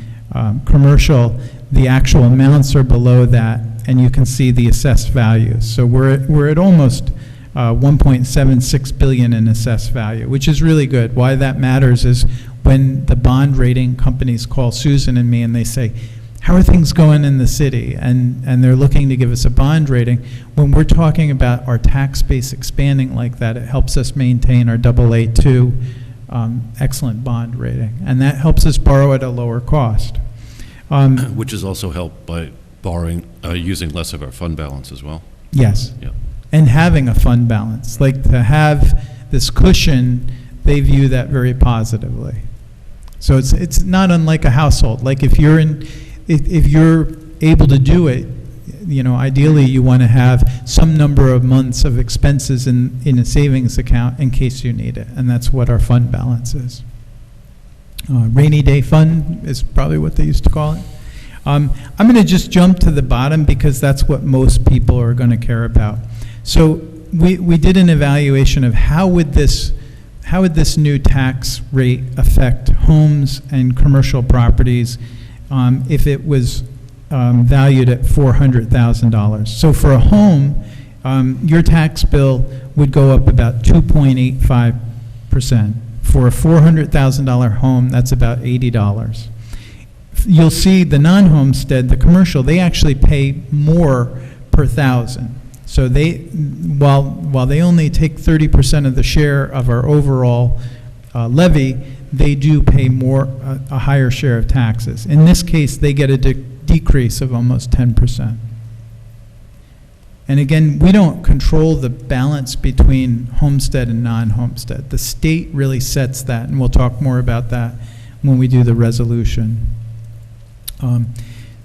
commercial. The actual amounts are below that, and you can see the assessed values. So we're at almost 1.76 billion in assessed value, which is really good. Why that matters is when the bond rating companies call Susan and me and they say, how are things going in the city? And they're looking to give us a bond rating. When we're talking about our tax base expanding like that, it helps us maintain our AA2 excellent bond rating. And that helps us borrow at a lower cost. Which is also helped by borrowing, using less of our fund balance as well. Yes. Yep. And having a fund balance. Like to have this cushion, they view that very positively. So it's not unlike a household. Like if you're able to do it, you know, ideally you want to have some number of months of expenses in a savings account in case you need it. And that's what our fund balance is. Rainy day fund is probably what they used to call it. I'm going to just jump to the bottom because that's what most people are going to care about. So we did an evaluation of how would this new tax rate affect homes and commercial properties if it was valued at $400,000. So for a home, your tax bill would go up about 2.85%. For a $400,000 home, that's about $80. You'll see the non-homestead, the commercial, they actually pay more per thousand. So while they only take 30% of the share of our overall levy, they do pay a higher share of taxes. In this case, they get a decrease of almost 10%. And again, we don't control the balance between homestead and non-homestead. The state really sets that, and we'll talk more about that when we do the resolution.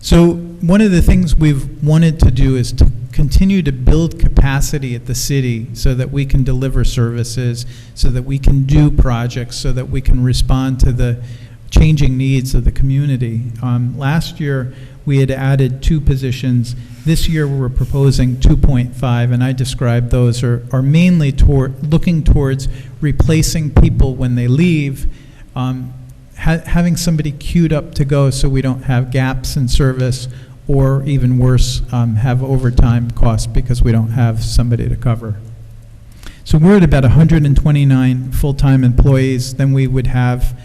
So one of the things we've wanted to do is to continue to build capacity at the city so that we can deliver services, so that we can do projects, so that we can respond to the changing needs of the community. Last year, we had added 2 positions. This year, we're proposing 2.5, and I describe those are mainly looking towards replacing people when they leave, having somebody queued up to go so we don't have gaps in service, or even worse, have overtime costs because we don't have somebody to cover. So we're at about 129 full-time employees. Then we would have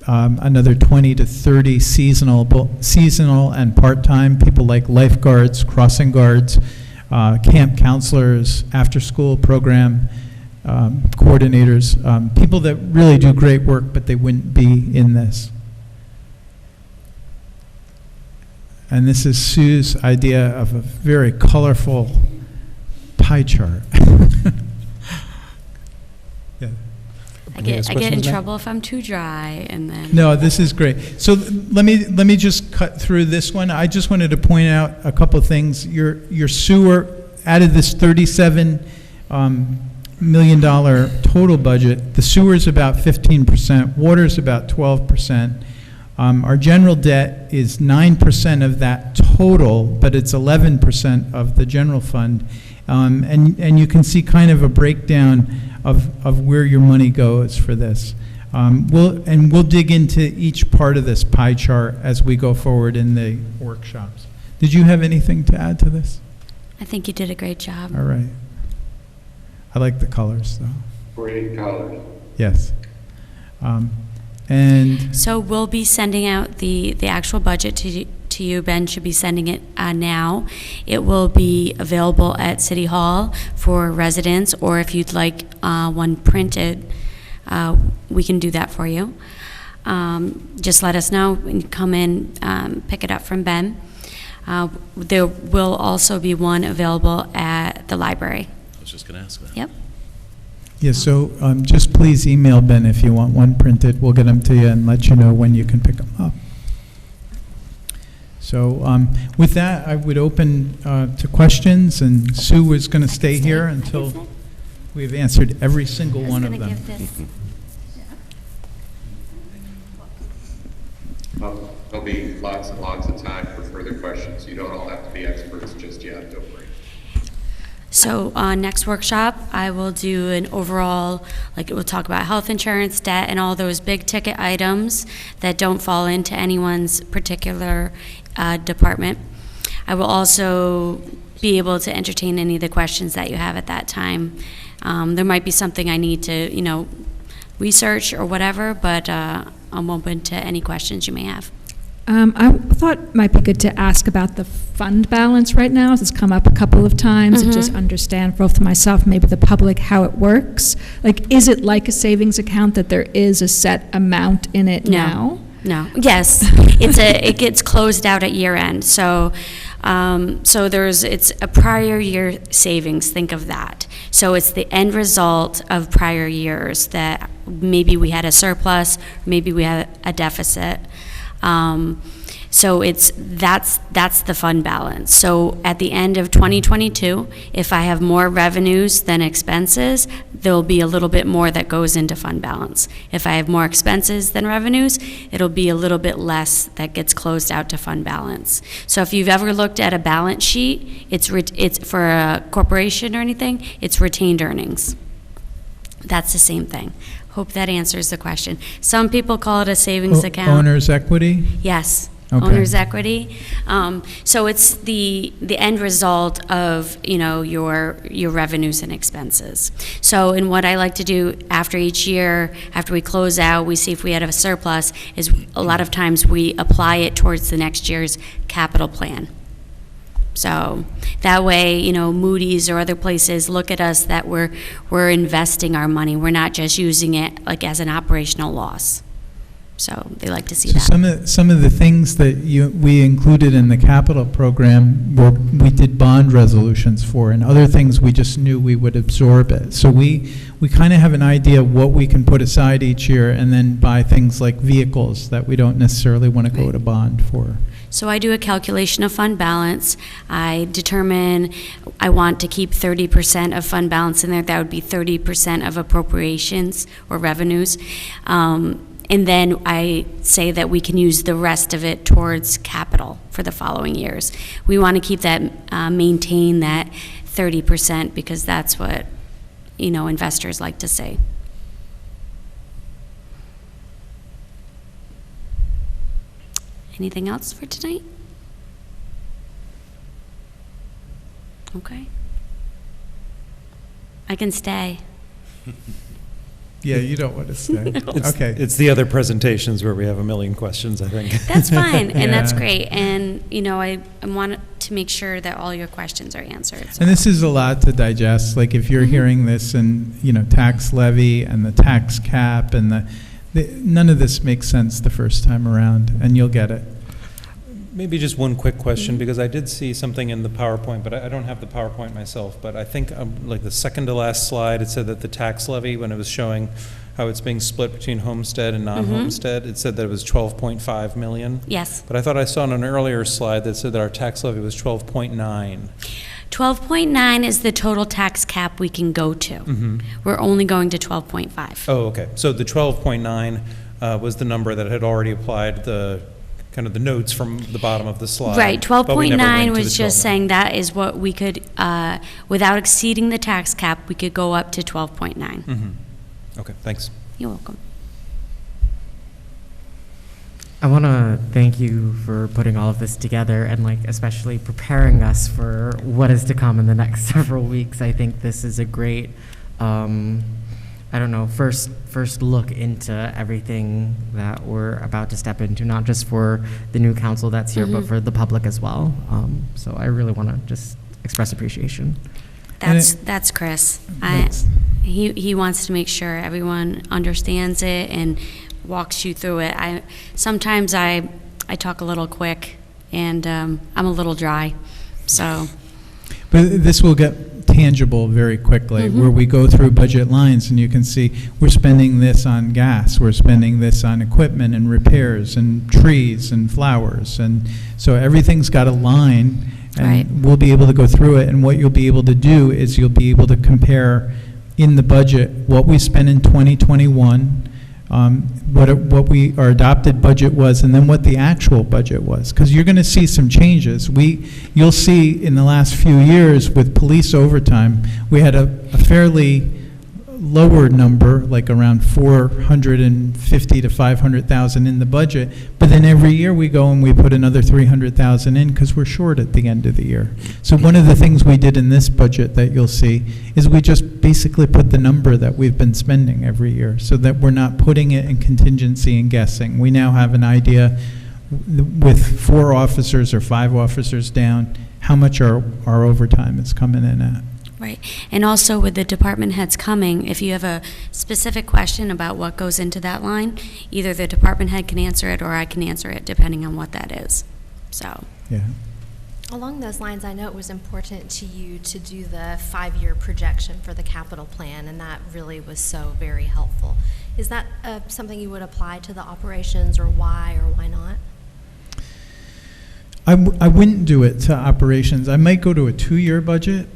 another 20 to 30 seasonal and part-time, people like lifeguards, crossing guards, camp counselors, after-school program coordinators, people that really do great work, but they wouldn't be in this. And this is Sue's idea of a very colorful pie chart. Yeah. I Any get other in questions, Matt? trouble if I'm too dry, and then. No, this is great. So let me just cut through this one. I just wanted to point out a couple things. Your sewer, out of this $37 million total budget, the sewer is about 15%, water is about 12%. Our general debt is 9% of that total, but it's 11% of the general fund. And you can see kind of a breakdown of where your money goes for this. We'll dig into each part of this pie chart as we go forward in the workshops. Did you have anything to add to this? I think you did a great job. All right. I like the colors, though. Great colors. Yes. And So we'll be sending out the actual budget to you. Ben should be sending it now. It will be available at City Hall for residents, or if you'd like one printed, we can do that for you. Just let us know when you come in, pick it up from Ben. There will also be one available at the library. I was just going to ask that. Yep. yeah, so just please email Ben if you want one printed. We'll get them to you and let you know when you can pick them up. So with that, I would open to questions, and Sue is going to stay here until we've answered every single one of them. Well, there'll be lots and lots of time for further questions. You don't all have to be experts just yet, don't worry. So next workshop, I will do an overall, like we'll talk about health insurance, debt, and all those big ticket items that don't fall into anyone's particular department. I will also be able to entertain any of the questions that you have at that time. There might be something I need to, research or whatever, but I'm open to any questions you may have. I thought it might be good to ask about the fund balance right now. It's come up a couple of times, and just understand both for myself, maybe the public, how it works. Like, is it like a savings account that there is a set amount in it now? No. Yes, it gets closed out at year end. So, it's a prior year savings. Think of that. So it's the end result of prior years that maybe we had a surplus, maybe we had a deficit. So that's the fund balance. So at the end of 2022, if I have more revenues than expenses, there'll be a little bit more that goes into fund balance. If I have more expenses than revenues, it'll be a little bit less that gets closed out to fund balance. So if you've ever looked at a balance sheet, it's for a corporation or anything, it's retained earnings. That's the same thing. Hope that answers the question. Some people call it a savings account. Owner's equity? Yes, Okay. owner's equity. So it's the end result of your revenues and expenses. So, and what I like to do after each year, after we close out, we see if we had a surplus. Is a lot of times we apply it towards the next year's capital plan. So that way, Moody's or other places look at us that we're investing our money. We're not just using it like as an operational loss. So they like to see that. Some of the things that we included in the capital program we did bond resolutions for, and other things we just knew we would absorb it. So we kind of have an idea of what we can put aside each year, and then buy things like vehicles that we don't necessarily want to go to bond for. So I do a calculation of fund balance. I determine I want to keep 30% of fund balance in there. That would be 30% of appropriations or revenues. And then I say that we can use the rest of it towards capital for the following years. We want to keep that, maintain that 30% because that's what, investors like to see. Anything else for tonight? Okay. I can stay. Yeah, you don't want to stay. Okay. It's the other presentations where we have a million questions, I think. That's fine, and that's Yeah. great. And, I want to make sure that all your questions are answered. So. And this is a lot to digest. Like if you're hearing this and, tax levy and the tax cap and none of this makes sense the first time around, and you'll get it. Maybe just one quick question, because I did see something in the PowerPoint, but I don't have the PowerPoint myself, but I think like the second to last slide, it said that the tax levy, when it was showing how it's being split between homestead and non-homestead. It said that it was 12.5 million. Yes. But I thought I saw on an earlier slide that said that our tax levy was 12.9. 12.9 is the total tax cap we can go to. We're only going to 12.5. Oh, okay. So the 12.9 was the number that had already applied the kind of the notes from the bottom of the slide. Right, but we never 12.9 went to was the just 12.9. saying that is what we could, without exceeding the tax cap, we could go up to 12.9. Okay, thanks. You're welcome. I want to thank you for putting all of this together and like especially preparing us for what is to come in the next several weeks. I think this is a great, I don't know, first look into everything that we're about to step into, not just for the new council that's here, but for the public as well. So I really want to just express appreciation. That's Chris. He wants to make sure everyone understands it and walks you through it. Sometimes I talk a little quick and I'm a little dry, so. But this will get tangible very quickly, where we go through budget lines and you can see we're spending this on gas, we're spending this on equipment and repairs and trees and flowers, and so everything's got a line, and we'll be able to go through it, and what you'll be able to do is you'll be able to compare in the budget what we spent in 2021, what our adopted budget was, and then what the actual budget was, because you're going to see some changes. You'll see in the last few years with police overtime, we had a fairly lower number, like around 450 to 500,000 in the budget, but then every year we go and we put another 300,000 in because we're short at the end of the year. So one of the things we did in this budget that you'll see is we just basically put the number that we've been spending every year so that we're not putting it in contingency and guessing. We now have an idea with 4 officers or 5 officers down how much our overtime is coming in at. Right, and also with the department heads coming, if you have a specific question about what goes into that line, either the department head can answer it or I can answer it, depending on what that is, so. Yeah. Along those lines, I know it was important to you to do the 5-year projection for the capital plan, and that really was so very helpful. Is that something you would apply to the operations, or why not? I wouldn't do it to operations. I might go to a 2-year budget.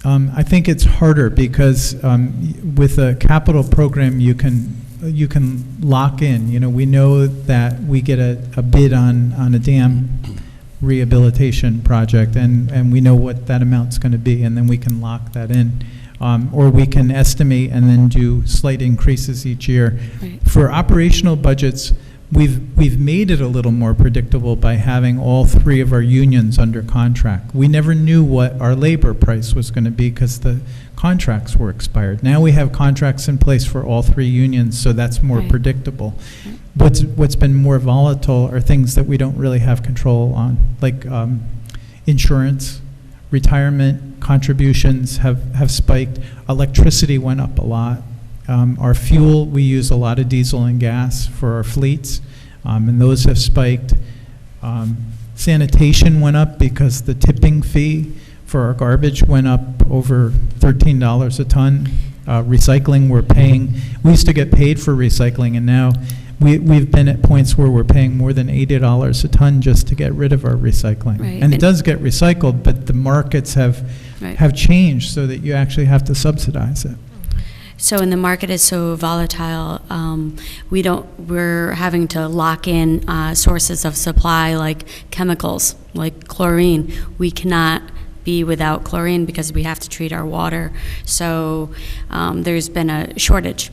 I think it's harder because with a capital program, you can lock in. You know, we know that we get a bid on a dam rehabilitation project, and we know what that amount's going to be, and then we can lock that in. Or we can estimate and then do slight increases each year. Right. For operational budgets, we've made it a little more predictable by having all 3 of our unions under contract. We never knew what our labor price was going to be because the contracts were expired. Now we have contracts in place for all 3 unions, so that's more predictable. What's been more volatile are things that we don't really have control on, like insurance, retirement contributions have spiked. Electricity went up a lot. Our fuel, we use a lot of diesel and gas for our fleets, and those have spiked. Sanitation went up because the tipping fee for our garbage went up over $13 a ton. Recycling, we used to get paid for recycling, and now we've been at points where we're paying more than $80 a ton just to get rid of our recycling. Right. And it does get recycled, but the markets have changed so that you actually have to subsidize it. So, and the market is so volatile, we're having to lock in sources of supply like chemicals, like chlorine. We cannot be without chlorine because we have to treat our water. So there's been a shortage.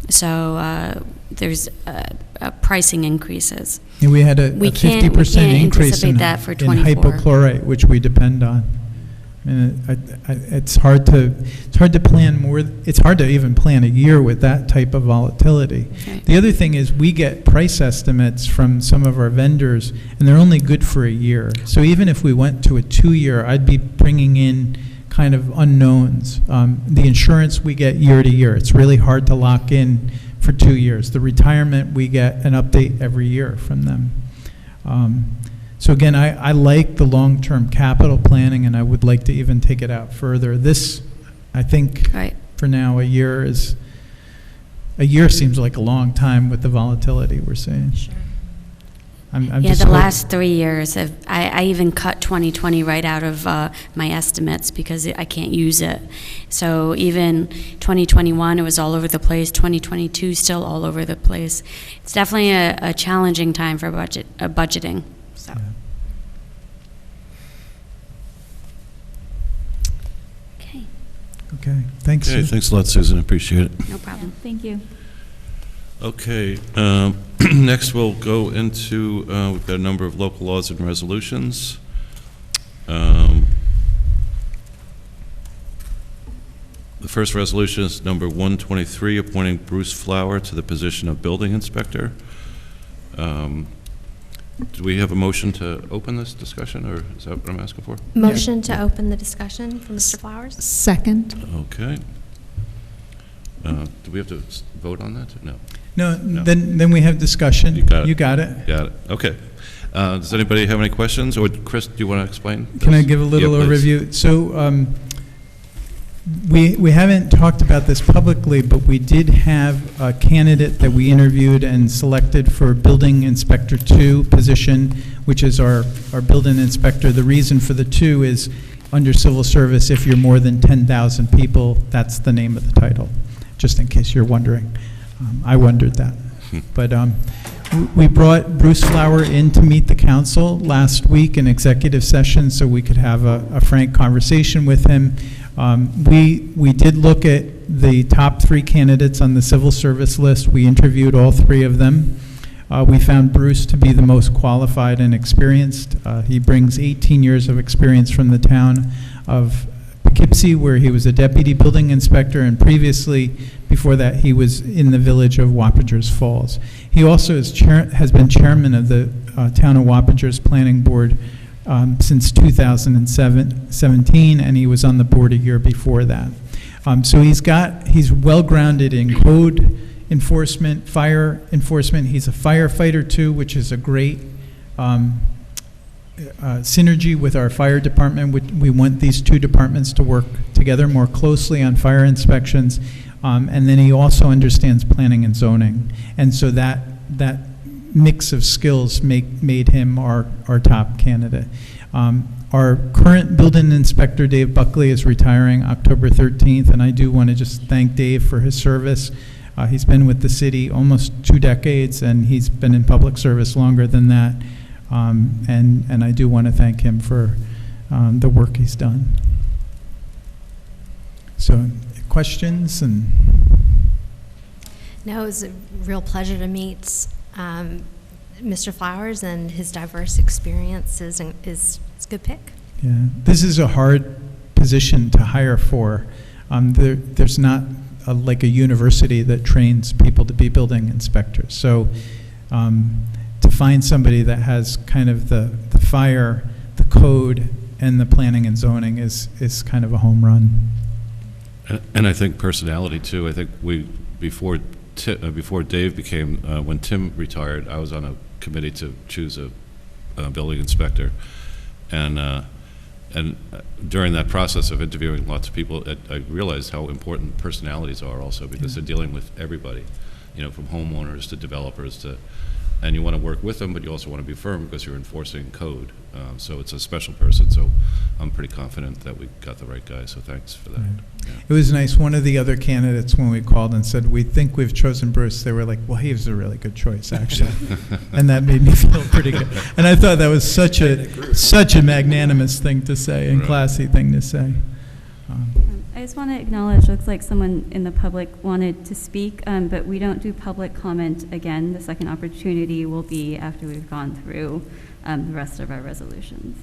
So there's pricing increases. And we had a 50% increase in hypochlorite, which we depend on. And it's hard to plan more. It's hard to even plan a year with that type of volatility. Right. The other thing is we get price estimates from some of our vendors, and they're only good for a year. So even if we went to a 2-year, I'd be bringing in kind of unknowns. The insurance we get year to year. It's really hard to lock in for 2 years. The retirement, we get an update every year from them. So again, I like the long-term capital planning, and I would like to even take it out further. This, I think, for now, a year is a year seems like a long time with the volatility we're seeing. Sure. I'm Yeah, just the hope- last 3 years, I even cut 2020 right out of my estimates because I can't use it. So even 2021, it was all over the place. 2022, still all over the place. It's definitely a challenging time for budgeting. So. Yeah. Okay, Okay, thanks. Okay, Sue. thanks a lot, Susan, appreciate it. no problem. Thank you. Okay, next we'll go into, we've got a number of local laws and resolutions. The first resolution is number 123, appointing Bruce Flower to the position of building inspector. Do we have a motion to open this discussion, or is that what I'm asking for? Motion to open the discussion from Mr. Flowers? Second. Okay. Do we have to vote on that? No. No, No. then we have discussion. You got it. You got it. Got it. Okay. Does anybody have any questions? Or Chris, do you want to explain Can I this? give a little Yeah, please. overview? So we haven't talked about this publicly, but we did have a candidate that we interviewed and selected for Building Inspector 2 position, which is our building inspector. The reason for the 2 is under civil service, if you're more than 10,000 people, that's the name of the title, just in case you're wondering. I wondered that. But we brought Bruce Flower in to meet the council last week in executive session so we could have a frank conversation with him. We did look at the top 3 candidates on the civil service list. We interviewed all 3 of them. We found Bruce to be the most qualified and experienced. He brings 18 years of experience from the town of Poughkeepsie, where he was a deputy building inspector, and previously, before that, he was in the village of Wappingers Falls. He also has been chairman of the town of Wappingers Planning Board since 2017, and he was on the board a year before that. So he's well-grounded in code enforcement, fire enforcement. He's a firefighter too, which is a great synergy with our fire department. We want these 2 departments to work together more closely on fire inspections. And then he also understands planning and zoning. And so that mix of skills made him our top candidate. Our current building inspector, Dave Buckley, is retiring October 13th, and I do want to just thank Dave for his service. He's been with the city almost 2 decades, and he's been in public service longer than that. And I do want to thank him for the work he's done. So, questions? And No, it was a real pleasure to meet Mr. Flowers, and his diverse experiences is a good pick. yeah, this is a hard position to hire for. There's not like a university that trains people to be building inspectors. So to find somebody that has kind of the fire, the code, and the planning and zoning is kind of a home run. And I think personality too. I think before Dave became, when Tim retired, I was on a committee to choose a building inspector, and during that process of interviewing lots of people, I realized how important personalities are also, because they're dealing with everybody, from homeowners to developers and you want to work with them, but you also want to be firm because you're enforcing code. So it's a special person. So I'm pretty confident that we got the right guy. So thanks for that. Right. Yeah. It was nice. One of the other candidates, when we called and said, we think we've chosen Bruce, they were like, well, he was a really good choice, actually. And that made me feel pretty good. And I thought that was such a magnanimous thing to say and Right. classy thing to say. I just want to acknowledge, looks like someone in the public wanted to speak, but we don't do public comment again. The second opportunity will be after we've gone through the rest of our resolutions.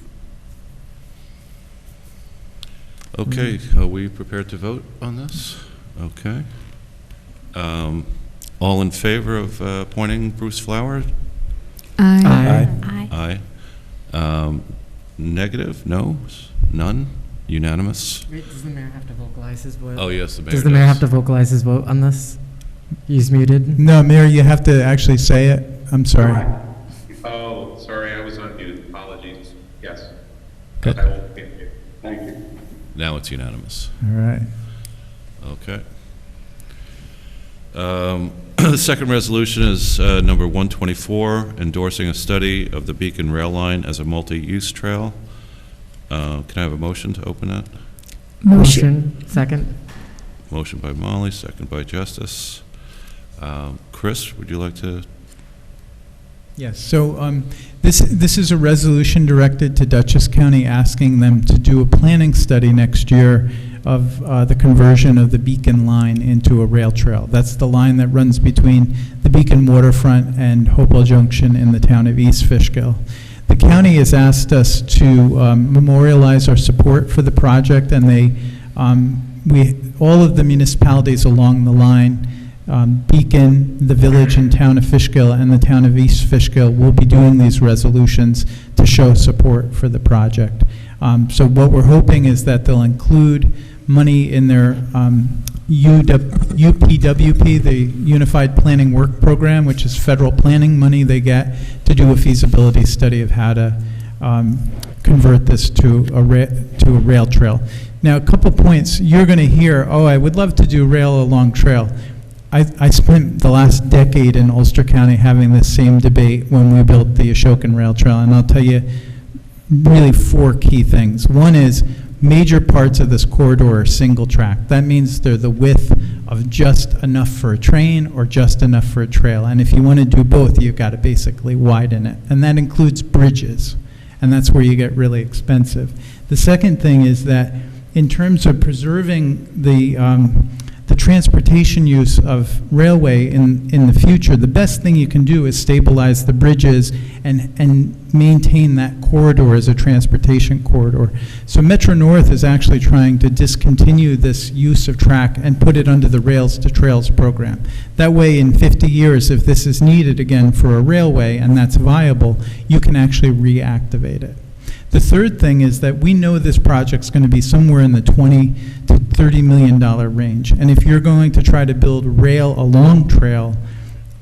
Okay, are we prepared to vote on this? Okay. All in favor of appointing Bruce Flower? Aye. Aye. Aye. Negative? No? None? Unanimous? Wait, does the mayor have to vocalize his vote? Oh, yes, the mayor Does the mayor have to vocalize his vote on this? He's muted. No, Mayor, you have to actually say it. I'm sorry. Oh, sorry, I was on mute. Apologies. Yes. Good. I will be on mute. Thank you. Now it's unanimous. All right. Okay. The second resolution is number 124, endorsing a study of the Beacon Rail Line as a multi-use trail. Can I have a motion to open that? Motion. Second. Motion by Molly, second by Justice. Chris, would you like to? Yes, so this is a resolution directed to Dutchess County asking them to do a planning study next year of the conversion of the Beacon line into a rail trail. That's the line that runs between the Beacon waterfront and Hopewell Junction in the town of East Fishkill. The county has asked us to memorialize our support for the project, and all of the municipalities along the line, Beacon, the village and town of Fishkill, and the town of East Fishkill will be doing these resolutions to show support for the project. So what we're hoping is that they'll include money in their UPWP, the Unified Planning Work Program, which is federal planning money they get to do a feasibility study of how to convert this to a rail trail. Now, a couple points. You're going to hear, oh, I would love to do rail along trail. I spent the last decade in Ulster County having this same debate when we built the Ashokan Rail Trail, and I'll tell you really 4 key things. One is major parts of this corridor are single track. That means they're the width of just enough for a train or just enough for a trail, and if you want to do both, you've got to basically widen it, and that includes bridges, and that's where you get really expensive. The second thing is that in terms of preserving the transportation use of railway in the future, the best thing you can do is stabilize the bridges and maintain that corridor as a transportation corridor. So Metro North is actually trying to discontinue this use of track and put it under the Rails to Trails program. That way, in 50 years, if this is needed again for a railway and that's viable, you can actually reactivate it. The third thing is that we know this project's going to be somewhere in the $20 to $30 million range. And if you're going to try to build rail along trail,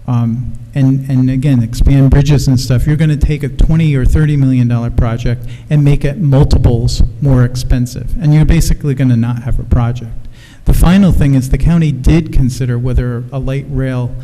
and again, expand bridges and stuff, you're going to take a $20 or $30 million project and make it multiples more expensive. And you're basically going to not have a project. The final thing is the county did consider whether a light rail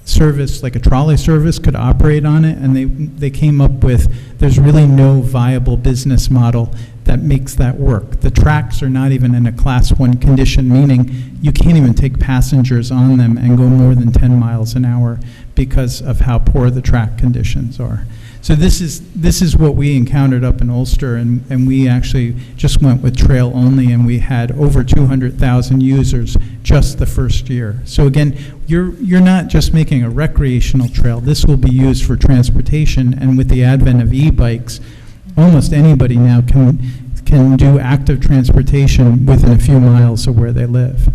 service, like a trolley service, could operate on it, and they came up with there's really no viable business model that makes that work. The tracks are not even in a class 1 condition, meaning you can't even take passengers on them and go more than 10 miles an hour because of how poor the track conditions are. So this is what we encountered up in Ulster, and we actually just went with trail only, and we had over 200,000 users just the first year. So again, you're not just making a recreational trail. This will be used for transportation, and with the advent of e-bikes, almost anybody now can do active transportation within a few miles of where they live.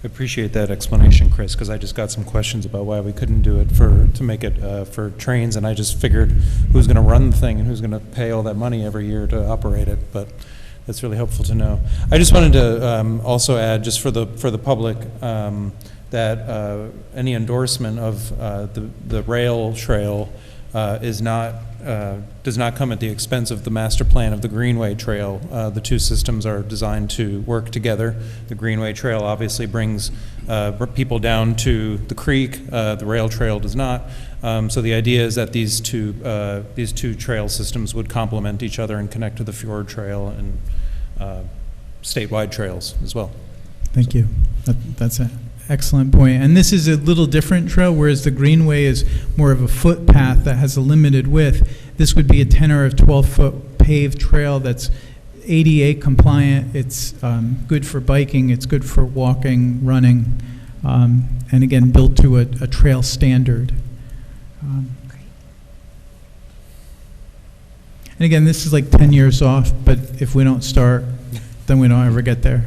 I appreciate that explanation, Chris, because I just got some questions about why we couldn't do it to make it for trains, and I just figured who's going to run the thing and who's going to pay all that money every year to operate it, but that's really helpful to know. I just wanted to also add, just for the public, that any endorsement of the rail trail does not come at the expense of the master plan of the Greenway Trail. The two systems are designed to work together. The Greenway Trail obviously brings people down to the creek. The rail trail does not. So the idea is that these two trail systems would complement each other and connect to the Fjord Trail and statewide trails as well. Thank you. That's it. Excellent point. And this is a little different trail, whereas the Greenway is more of a footpath that has a limited width. This would be a 10 or a 12-foot paved trail that's ADA compliant. It's good for biking. It's good for walking, running, and again, built to a trail standard. And again, this is like 10 years off, but if we don't start, then we don't ever get there.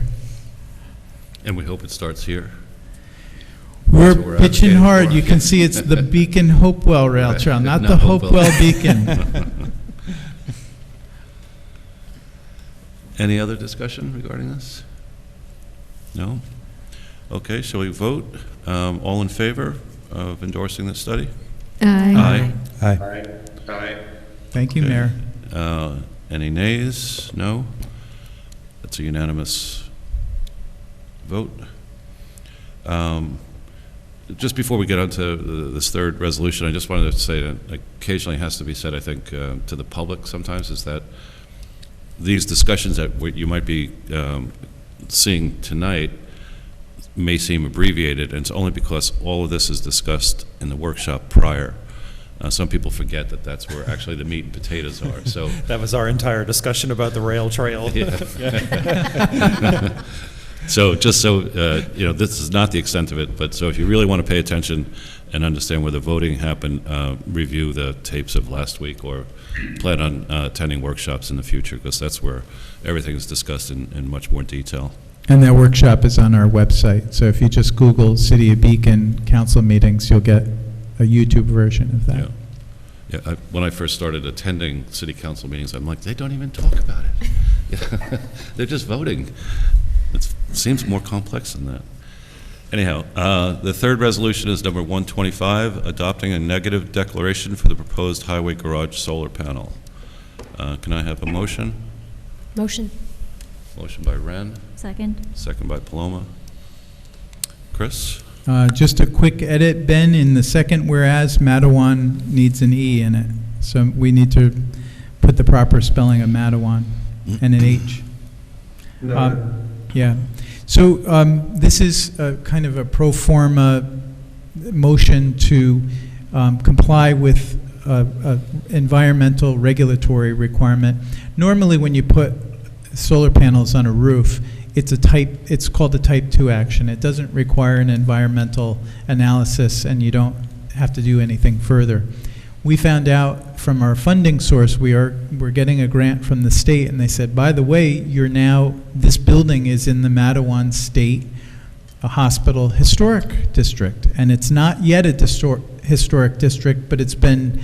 And we hope it starts here. We're pitching hard. You can see it's the Beacon Hopewell Rail Trail, not the Hopewell Beacon. Any other discussion regarding this? No? Okay, shall we vote? All in favor of endorsing this study? Aye. Aye. Aye. Aye. Thank you, Okay. Mayor. Any nays? No? That's a unanimous vote. Just before we get on to this third resolution, I just wanted to say that occasionally has to be said, I think, to the public sometimes, is that these discussions that you might be seeing tonight may seem abbreviated, and it's only because all of this is discussed in the workshop prior. Some people forget that that's where actually the meat and potatoes are. So That was our entire discussion about the rail trail. Yeah. So just so, this is not the extent of it, but so if you really want to pay attention and understand where the voting happened, review the tapes of last week or plan on attending workshops in the future, because that's where everything is discussed in much more detail. And that workshop is on our website. So if you just Google City of Beacon Council meetings, you'll get a YouTube version of that. Yeah, when I first started attending city council meetings, I'm like, they don't even talk about it. They're just voting. It seems more complex than that. Anyhow, the third resolution is number 125, adopting a negative declaration for the proposed highway garage solar panel. Can I have a motion? Motion. Motion by Ren, Second. second by Paloma. Chris? Just a quick edit, Ben, in the second whereas, Matawan needs an E in it. So we need to put the proper spelling of Matawan and an H. Yeah. So this is kind of a pro forma motion to comply with environmental regulatory requirement. Normally when you put solar panels on a roof, it's called a type 2 action. It doesn't require an environmental analysis, and you don't have to do anything further. We found out from our funding source, we're getting a grant from the state, and they said, by the way, this building is in the Matawan State Hospital Historic District, and it's not yet a historic district, but it's been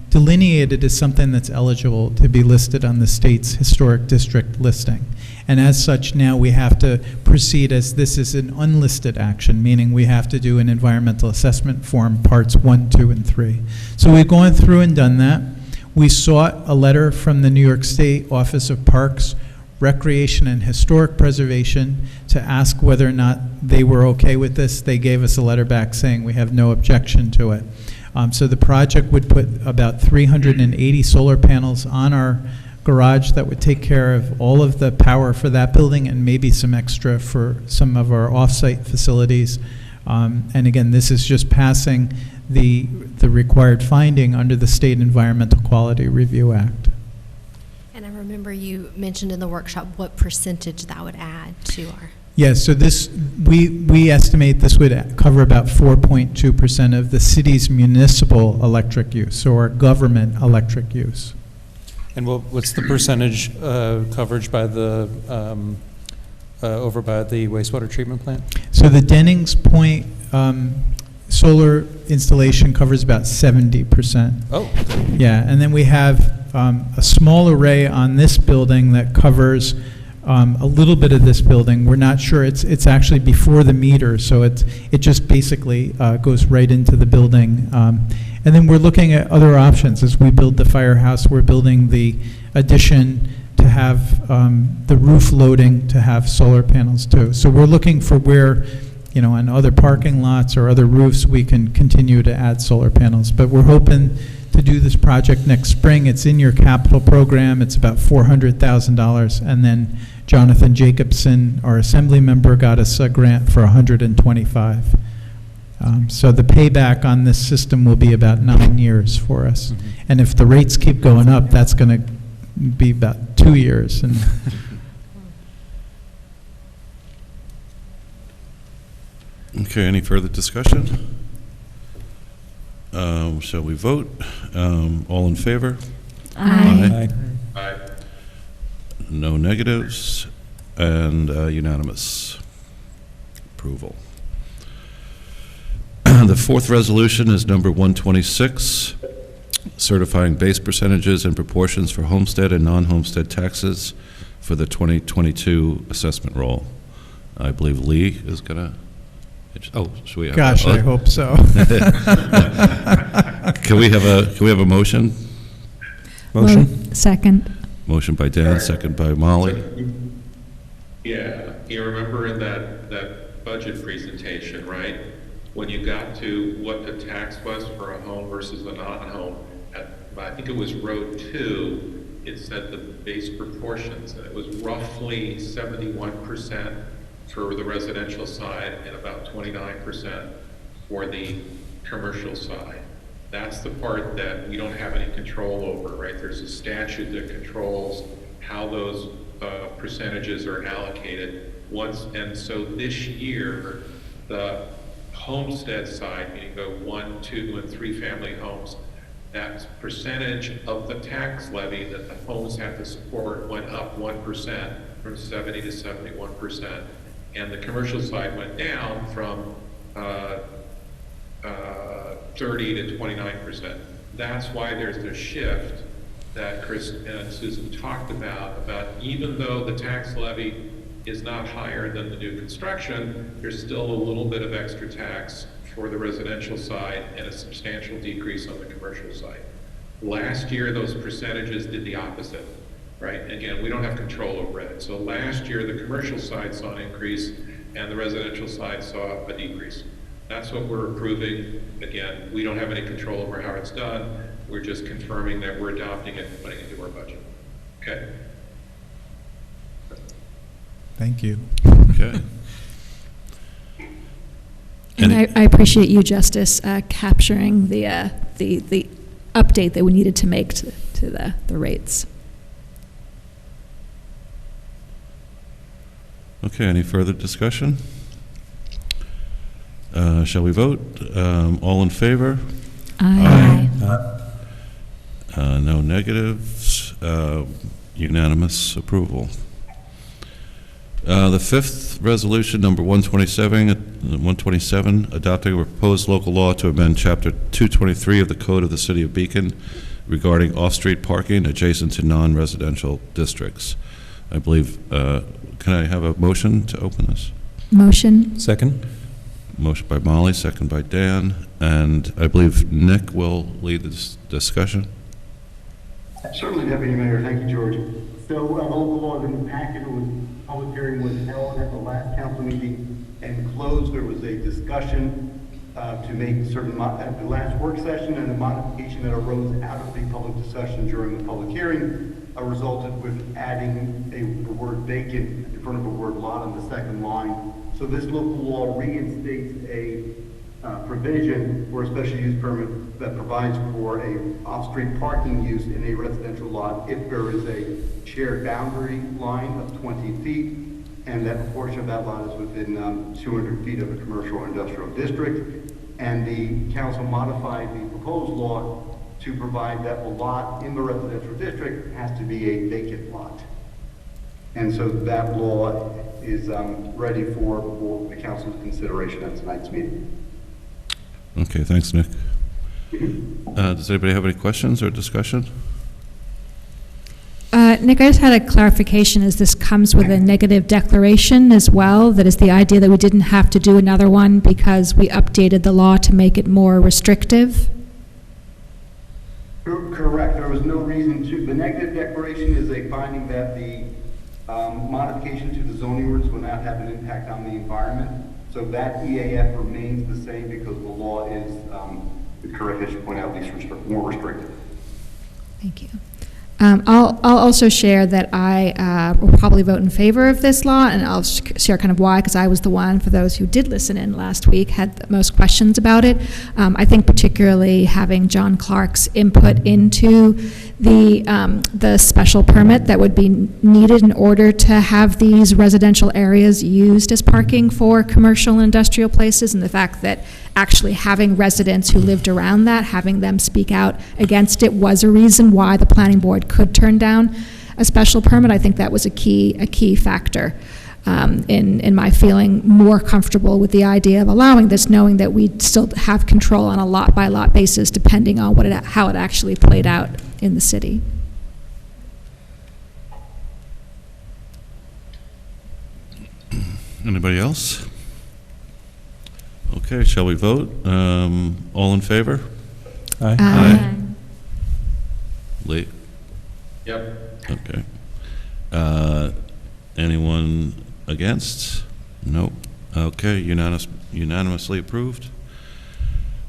delineated as something that's eligible to be listed on the state's historic district listing. And as such, now we have to proceed as this is an unlisted action, meaning we have to do an environmental assessment form, parts 1, 2, and 3. So we've gone through and done that. We sought a letter from the New York State Office of Parks, Recreation, and Historic Preservation to ask whether or not they were okay with this. They gave us a letter back saying we have no objection to it. So the project would put about 380 solar panels on our garage that would take care of all of the power for that building and maybe some extra for some of our off-site facilities. And again, this is just passing the required finding under the State Environmental Quality Review Act. And I remember you mentioned in the workshop what percentage that would add to our... Yes, so we estimate this would cover about 4.2% of the city's municipal electric use, so our government electric use. And what's the percentage coverage by the over by the wastewater treatment plant? So the Dennings Point solar installation covers about 70%. Oh. Yeah, and then we have a small array on this building that covers a little bit of this building. We're not sure. It's actually before the meter, so it just basically goes right into the building. And then we're looking at other options as we build the firehouse. We're building the addition to have the roof loading to have solar panels too. So we're looking for where, on other parking lots or other roofs, we can continue to add solar panels. But we're hoping to do this project next spring. It's in your capital program. It's about $400,000. And then Jonathan Jacobson, our assembly member, got us a grant for $125,000. So the payback on this system will be about 9 years for us. Mm-hmm. And if the rates keep going up, that's going to be about 2 years. And Okay, any further discussion? Shall we vote? All in favor? Aye. Aye. No negatives, and unanimous approval. The fourth resolution is number 126, certifying base percentages and proportions for homestead and non-homestead taxes for the 2022 assessment roll. I believe Lee is going to... Oh, should we have... gosh, I hope so. Can we have a motion? Motion? Second. Motion by Dan, second by Molly. Yeah, you remember in that budget budget presentation, right? When you got to what the tax was for a home versus a non-home, I think it was row 2, it said the base proportions, and it was roughly 71% for the residential side and about 29% for the commercial side. That's the part that we don't have any control over, right? There's a statute that controls how those percentages are allocated. And so this year, the homestead side, meaning the 1, 2, and 3 family homes, that percentage of the tax levy that the homes have to support went up 1% from 70 to 71%. And the commercial side went down from 30 to 29%. That's why there's the shift that Chris and Susan talked about even though the tax levy is not higher than the new construction, there's still a little bit of extra tax for the residential side and a substantial decrease on the commercial side. Last year, those percentages did the opposite, right? Again, we don't have control over it. So last year, the commercial side saw an increase and the residential side saw a decrease. That's what we're approving. Again, we don't have any control over how it's done. We're just confirming that we're adopting it and putting it into our budget. Okay. Thank you. Okay. And I appreciate you, Justice, capturing the update that we needed to make to the rates. Okay, any further discussion? Shall we vote? All in favor? Aye. No negatives. Unanimous approval. The fifth resolution, number 127, adopting a proposed local law to amend Chapter 223 of the Code of the City of Beacon regarding off-street parking adjacent to non-residential districts. I believe, can I have a motion to open this? Motion. Second? Motion by Molly, second by Dan, and I believe Nick will lead this discussion. Certainly, Deputy Mayor. Thank you, George. So, local law is in the packet. Public hearing was held at the last council meeting and closed. There was a discussion to make certain at the last work session, and a modification that arose out of the public discussion during the public hearing resulted with adding the word vacant in front of the word lot on the second line. So this local law reinstates a provision for a special use permit that provides for a off-street parking use in a residential lot if there is a shared boundary line of 20 feet and that portion of that lot is within 200 feet of a commercial or industrial district. And the council modified the proposed law to provide that the lot in the residential district has to be a vacant lot. And so that law is ready for the council's consideration at tonight's meeting. Okay, thanks, Nick. Does anybody have any questions or discussion? Nick, I just had a clarification. As this comes with a negative declaration as well, that is the idea that we didn't have to do another one because we updated the law to make it more restrictive? Correct. There was no reason to. The negative declaration is a finding that the modification to the zoning ordinance will not have an impact on the environment. So that EAF remains the same because the law is, correct, as you point out, at least more restrictive. Thank you. I'll also share that I will probably vote in favor of this law, and I'll share kind of why, because I was the one, for those who did listen in last week, had the most questions about it. I think particularly having John Clark's input into the special permit that would be needed in order to have these residential areas used as parking for commercial and industrial places, and the fact that actually having residents who lived around that, having them speak out against it was a reason why the planning board could turn down a special permit. I think that was a key factor in my feeling more comfortable with the idea of allowing this, knowing that we still have control on a lot by lot basis depending on how it actually played out in the city. Anybody else? Okay, shall we vote? All in favor? Aye. Aye. Lee? Yep. Okay. Anyone against? Nope. Okay, unanimously approved.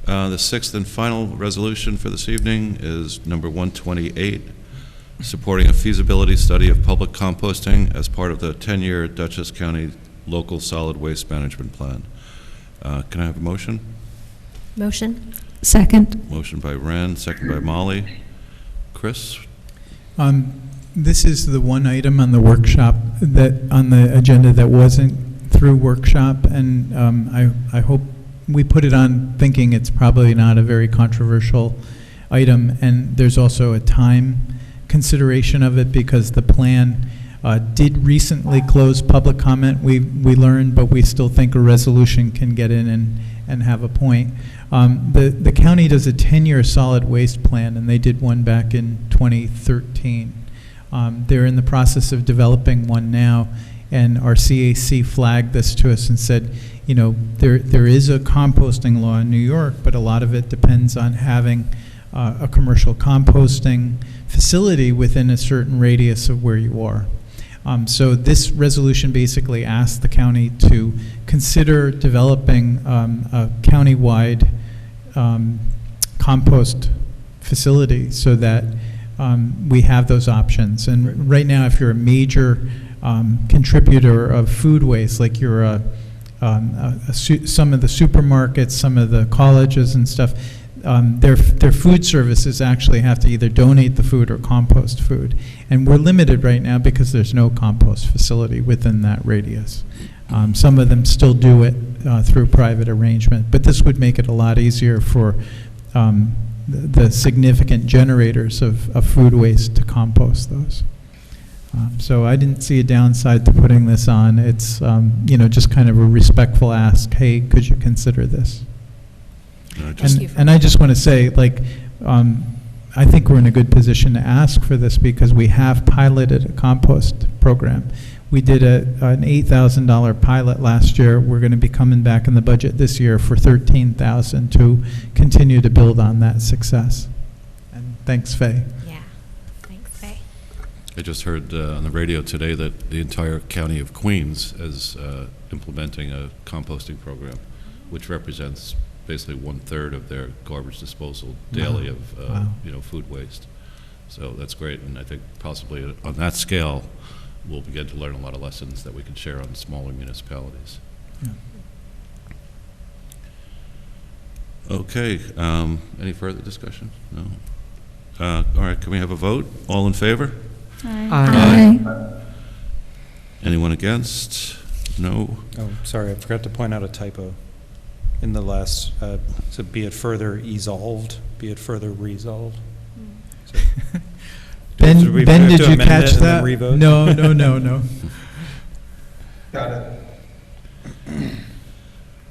The sixth and final resolution for this evening is number 128, supporting a feasibility study of public composting as part of the 10-year Dutchess County Local Solid Waste Management Plan. Can I have a motion? Motion? Second. Motion by Ren, second by Molly. Chris? This is the one item on the workshop that, on the agenda that wasn't through workshop, and I hope we put it on thinking it's probably not a very controversial item, and there's also a time consideration of it because the plan did recently close public comment, we learned, but we still think a resolution can get in and have a point. The county does a 10-year solid waste plan, and they did one back in 2013. They're in the process of developing one now, and our CAC flagged this to us and said, you know, there is a composting law in New York, but a lot of it depends on having a commercial composting facility within a certain radius of where you are. So this resolution basically asks the county to consider developing a countywide compost facility so that we have those options. And right now, if you're a major contributor of food waste, like you're some of the supermarkets, some of the colleges and stuff, their food services actually have to either donate the food or compost food. And we're limited right now because there's no compost facility within that radius. Some of them still do it through private arrangement, but this would make it a lot easier for the significant generators of food waste to compost those. So I didn't see a downside to putting this on. It's you know, just kind of a respectful ask, hey, could you consider this? And I just want to say, like, I think we're in a good position to ask for this because we have piloted a compost program. We did an $8,000 pilot last year. We're going to be coming back in the budget this year for $13,000 to continue to build on that success. And thanks, Faye. Yeah, thanks, Faye. I just heard on the radio today that the entire county of Queens is implementing a composting program, which represents basically 1/3 of their garbage disposal daily of you know, food waste. So that's great, and I think possibly on that scale, we'll begin to learn a lot of lessons that we can share on smaller municipalities. Yeah. Okay, any further discussion? No. All right, can we have a vote? All in favor? Aye. Anyone against? No. Oh, sorry, I forgot to point out a typo in the last, so be it further evolved, be it further resolved. So, Ben, so we Ben, have did to you amend catch it and then that? revote? No. Got it.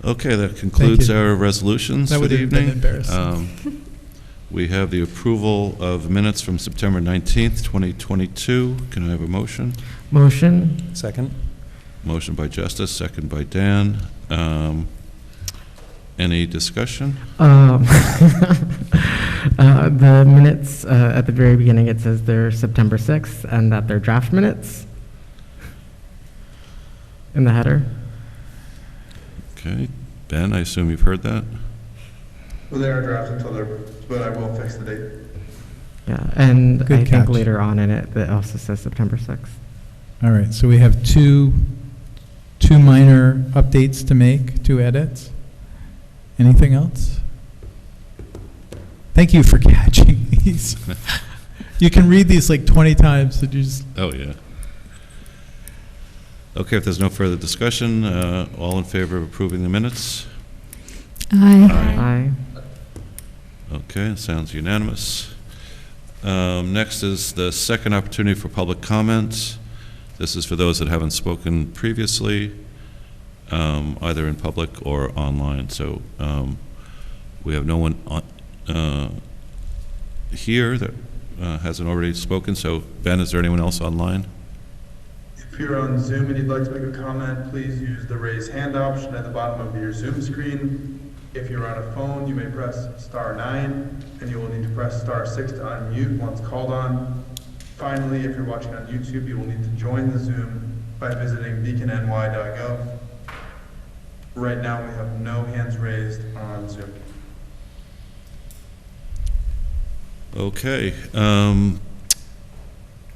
Okay, that concludes our resolutions That for would the have been evening. embarrassing. We have the approval of minutes from September 19th, 2022. Can I have a motion? Motion? Second? Motion by Justice, second by Dan. Any discussion? The minutes, at the very beginning, it says they're September 6th and that they're draft minutes in the header. Okay. Ben, I assume you've heard that? Well, they are drafted until they're, but I will fix the date. Yeah, and Good I catch. think later on in it, it also says September 6th. All right, so we have two minor updates to make, 2 edits. Anything else? Thank you for catching these. You can read these like 20 times, so you just... Oh, yeah. Okay, if there's no further discussion, all in favor of approving the minutes? Aye. Okay, it sounds unanimous. Next is the second opportunity for public comments. This is for those that haven't spoken previously, either in public or online. So we have no one here that hasn't already spoken. So Ben, is there anyone else online? If you're on Zoom and you'd like to make a comment, please use the raise hand option at the bottom of your Zoom screen. If you're on a phone, you may press *9, and you will need to press *6 to unmute once called on. Finally, if you're watching on YouTube, you will need to join the Zoom by visiting beaconny.gov. Right now, we have no hands raised on Zoom. Okay.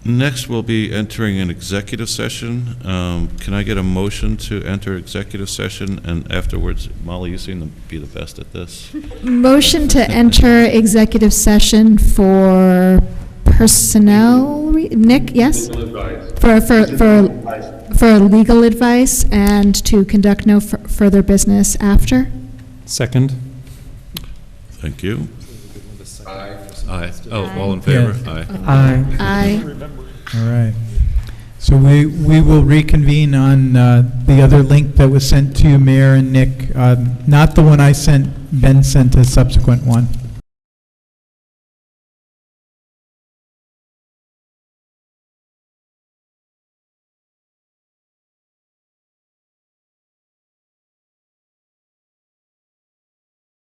Next, we'll be entering an executive session. Can I get a motion to enter executive session? And afterwards, Molly, you seem to be the best at this. Motion to enter executive session for personnel, Nick, yes? Legal advice. For legal advice and to conduct no further business after. Second? Thank you. Aye. Aye. Oh, all in favor? Yes. Aye. Aye. Aye. All right. So we will reconvene on the other link that was sent to you, Mayor and Nick, not the one I sent. Ben sent a subsequent one.